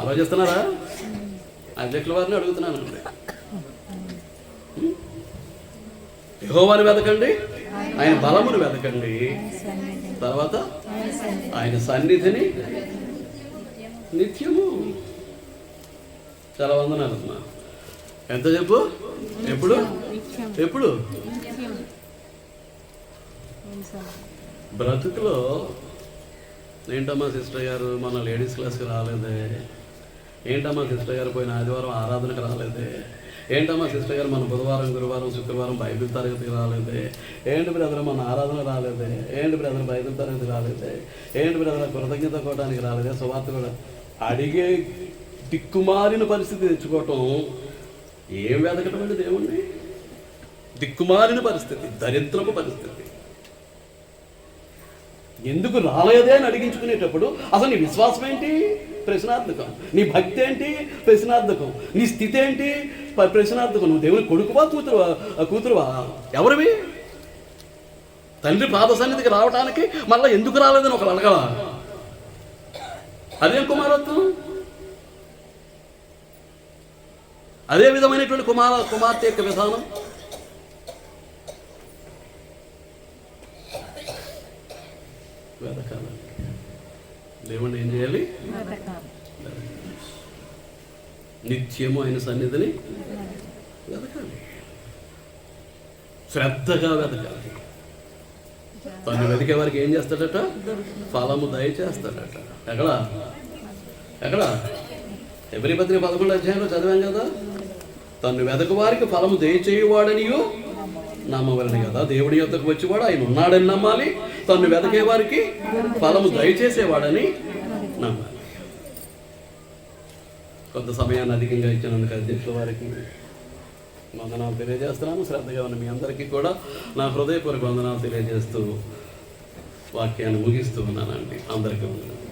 ఆలోచిస్తున్నారా? అధ్యక్షుల వారిని అడుగుతున్నాను. యెహోవాను వెతకండి, ఆయన బలమును వెతకండి, తర్వాత ఆయన సన్నిధిని నిత్యము. చాలా వందనాలు. ఎంత చెప్పు? ఎప్పుడు? ఎప్పుడు? బ్రతుకులో ఏంటమ్మా సిస్టర్ గారు మన లేడీస్ క్లాస్కి రాలేదే, ఏంటమ్మా సిస్టర్ గారు పోయిన ఆదివారం ఆరాధనకు రాలేదే, ఏంటమ్మా సిస్టర్ గారు మన బుధవారం, గురువారం, శుక్రవారం బైబిల్ తరగతికి రాలేదే, ఏంటి బ్రదర్ మన ఆరాధన రాలేదే, ఏంటి బ్రదర్ బైబిల్ తరగతి రాలేదే, ఏంటి బ్రదర్ కృతజ్ఞత కోవడానికి రాలేదే, సువార్త కూడా అడిగే దిక్కుమారిన పరిస్థితి తెచ్చుకోవటం ఏం వెతకటం అండి దేవుణ్ణి? దిక్కుమారిన పరిస్థితి, దరిద్రపు పరిస్థితి. ఎందుకు రాలేదే అని అడిగించుకునేటప్పుడు అసలు నీ విశ్వాసం ఏంటి? ప్రశ్నార్థకం. నీ భక్తి ఏంటి? ప్రశ్నార్థకం. నీ స్థితి ఏంటి? ప్రశ్నార్థకం. నువ్వు దేవుని కొడుకువా కూతురువా? ఎవరివి? తండ్రి పాద సన్నిధికి రావడానికి మళ్ళీ ఎందుకు రాలేదని ఒకరు అడగవా? అదేం కుమారత్వం? అదే విధమైనటువంటి కుమార్తె యొక్క విధానం. నిత్యము ఆయన సన్నిధిని వెతకాలి, శ్రద్ధగా వెతకాలి. తను వెతికే వారికి ఏం చేస్తాడట? ఫలము దయచేస్తాడట. ఎక్కడ ఎబ్రీ పత్రిక 11వ అధ్యాయంలో చదివాం కదా, తను వెతకు వారికి ఫలము దయచేయువాడనియో నమ్మవలని కదా. దేవుడి యొద్దకు వచ్చేవాడు ఆయన ఉన్నాడని నమ్మాలి, తను వెతకే వారికి ఫలము దయచేసేవాడని నమ్మాలి. కొంత సమయాన్ని అధికంగా ఇచ్చినందుకు అధ్యక్షుల వారికి వందనాలు తెలియజేస్తున్నాను. శ్రద్ధగా ఉన్న మీ అందరికీ కూడా నా హృదయపూర్వక వందనాలు తెలియజేస్తూ వాక్యాన్ని ముగిస్తూ ఉన్నానండి. అందరికీ వందనాలు.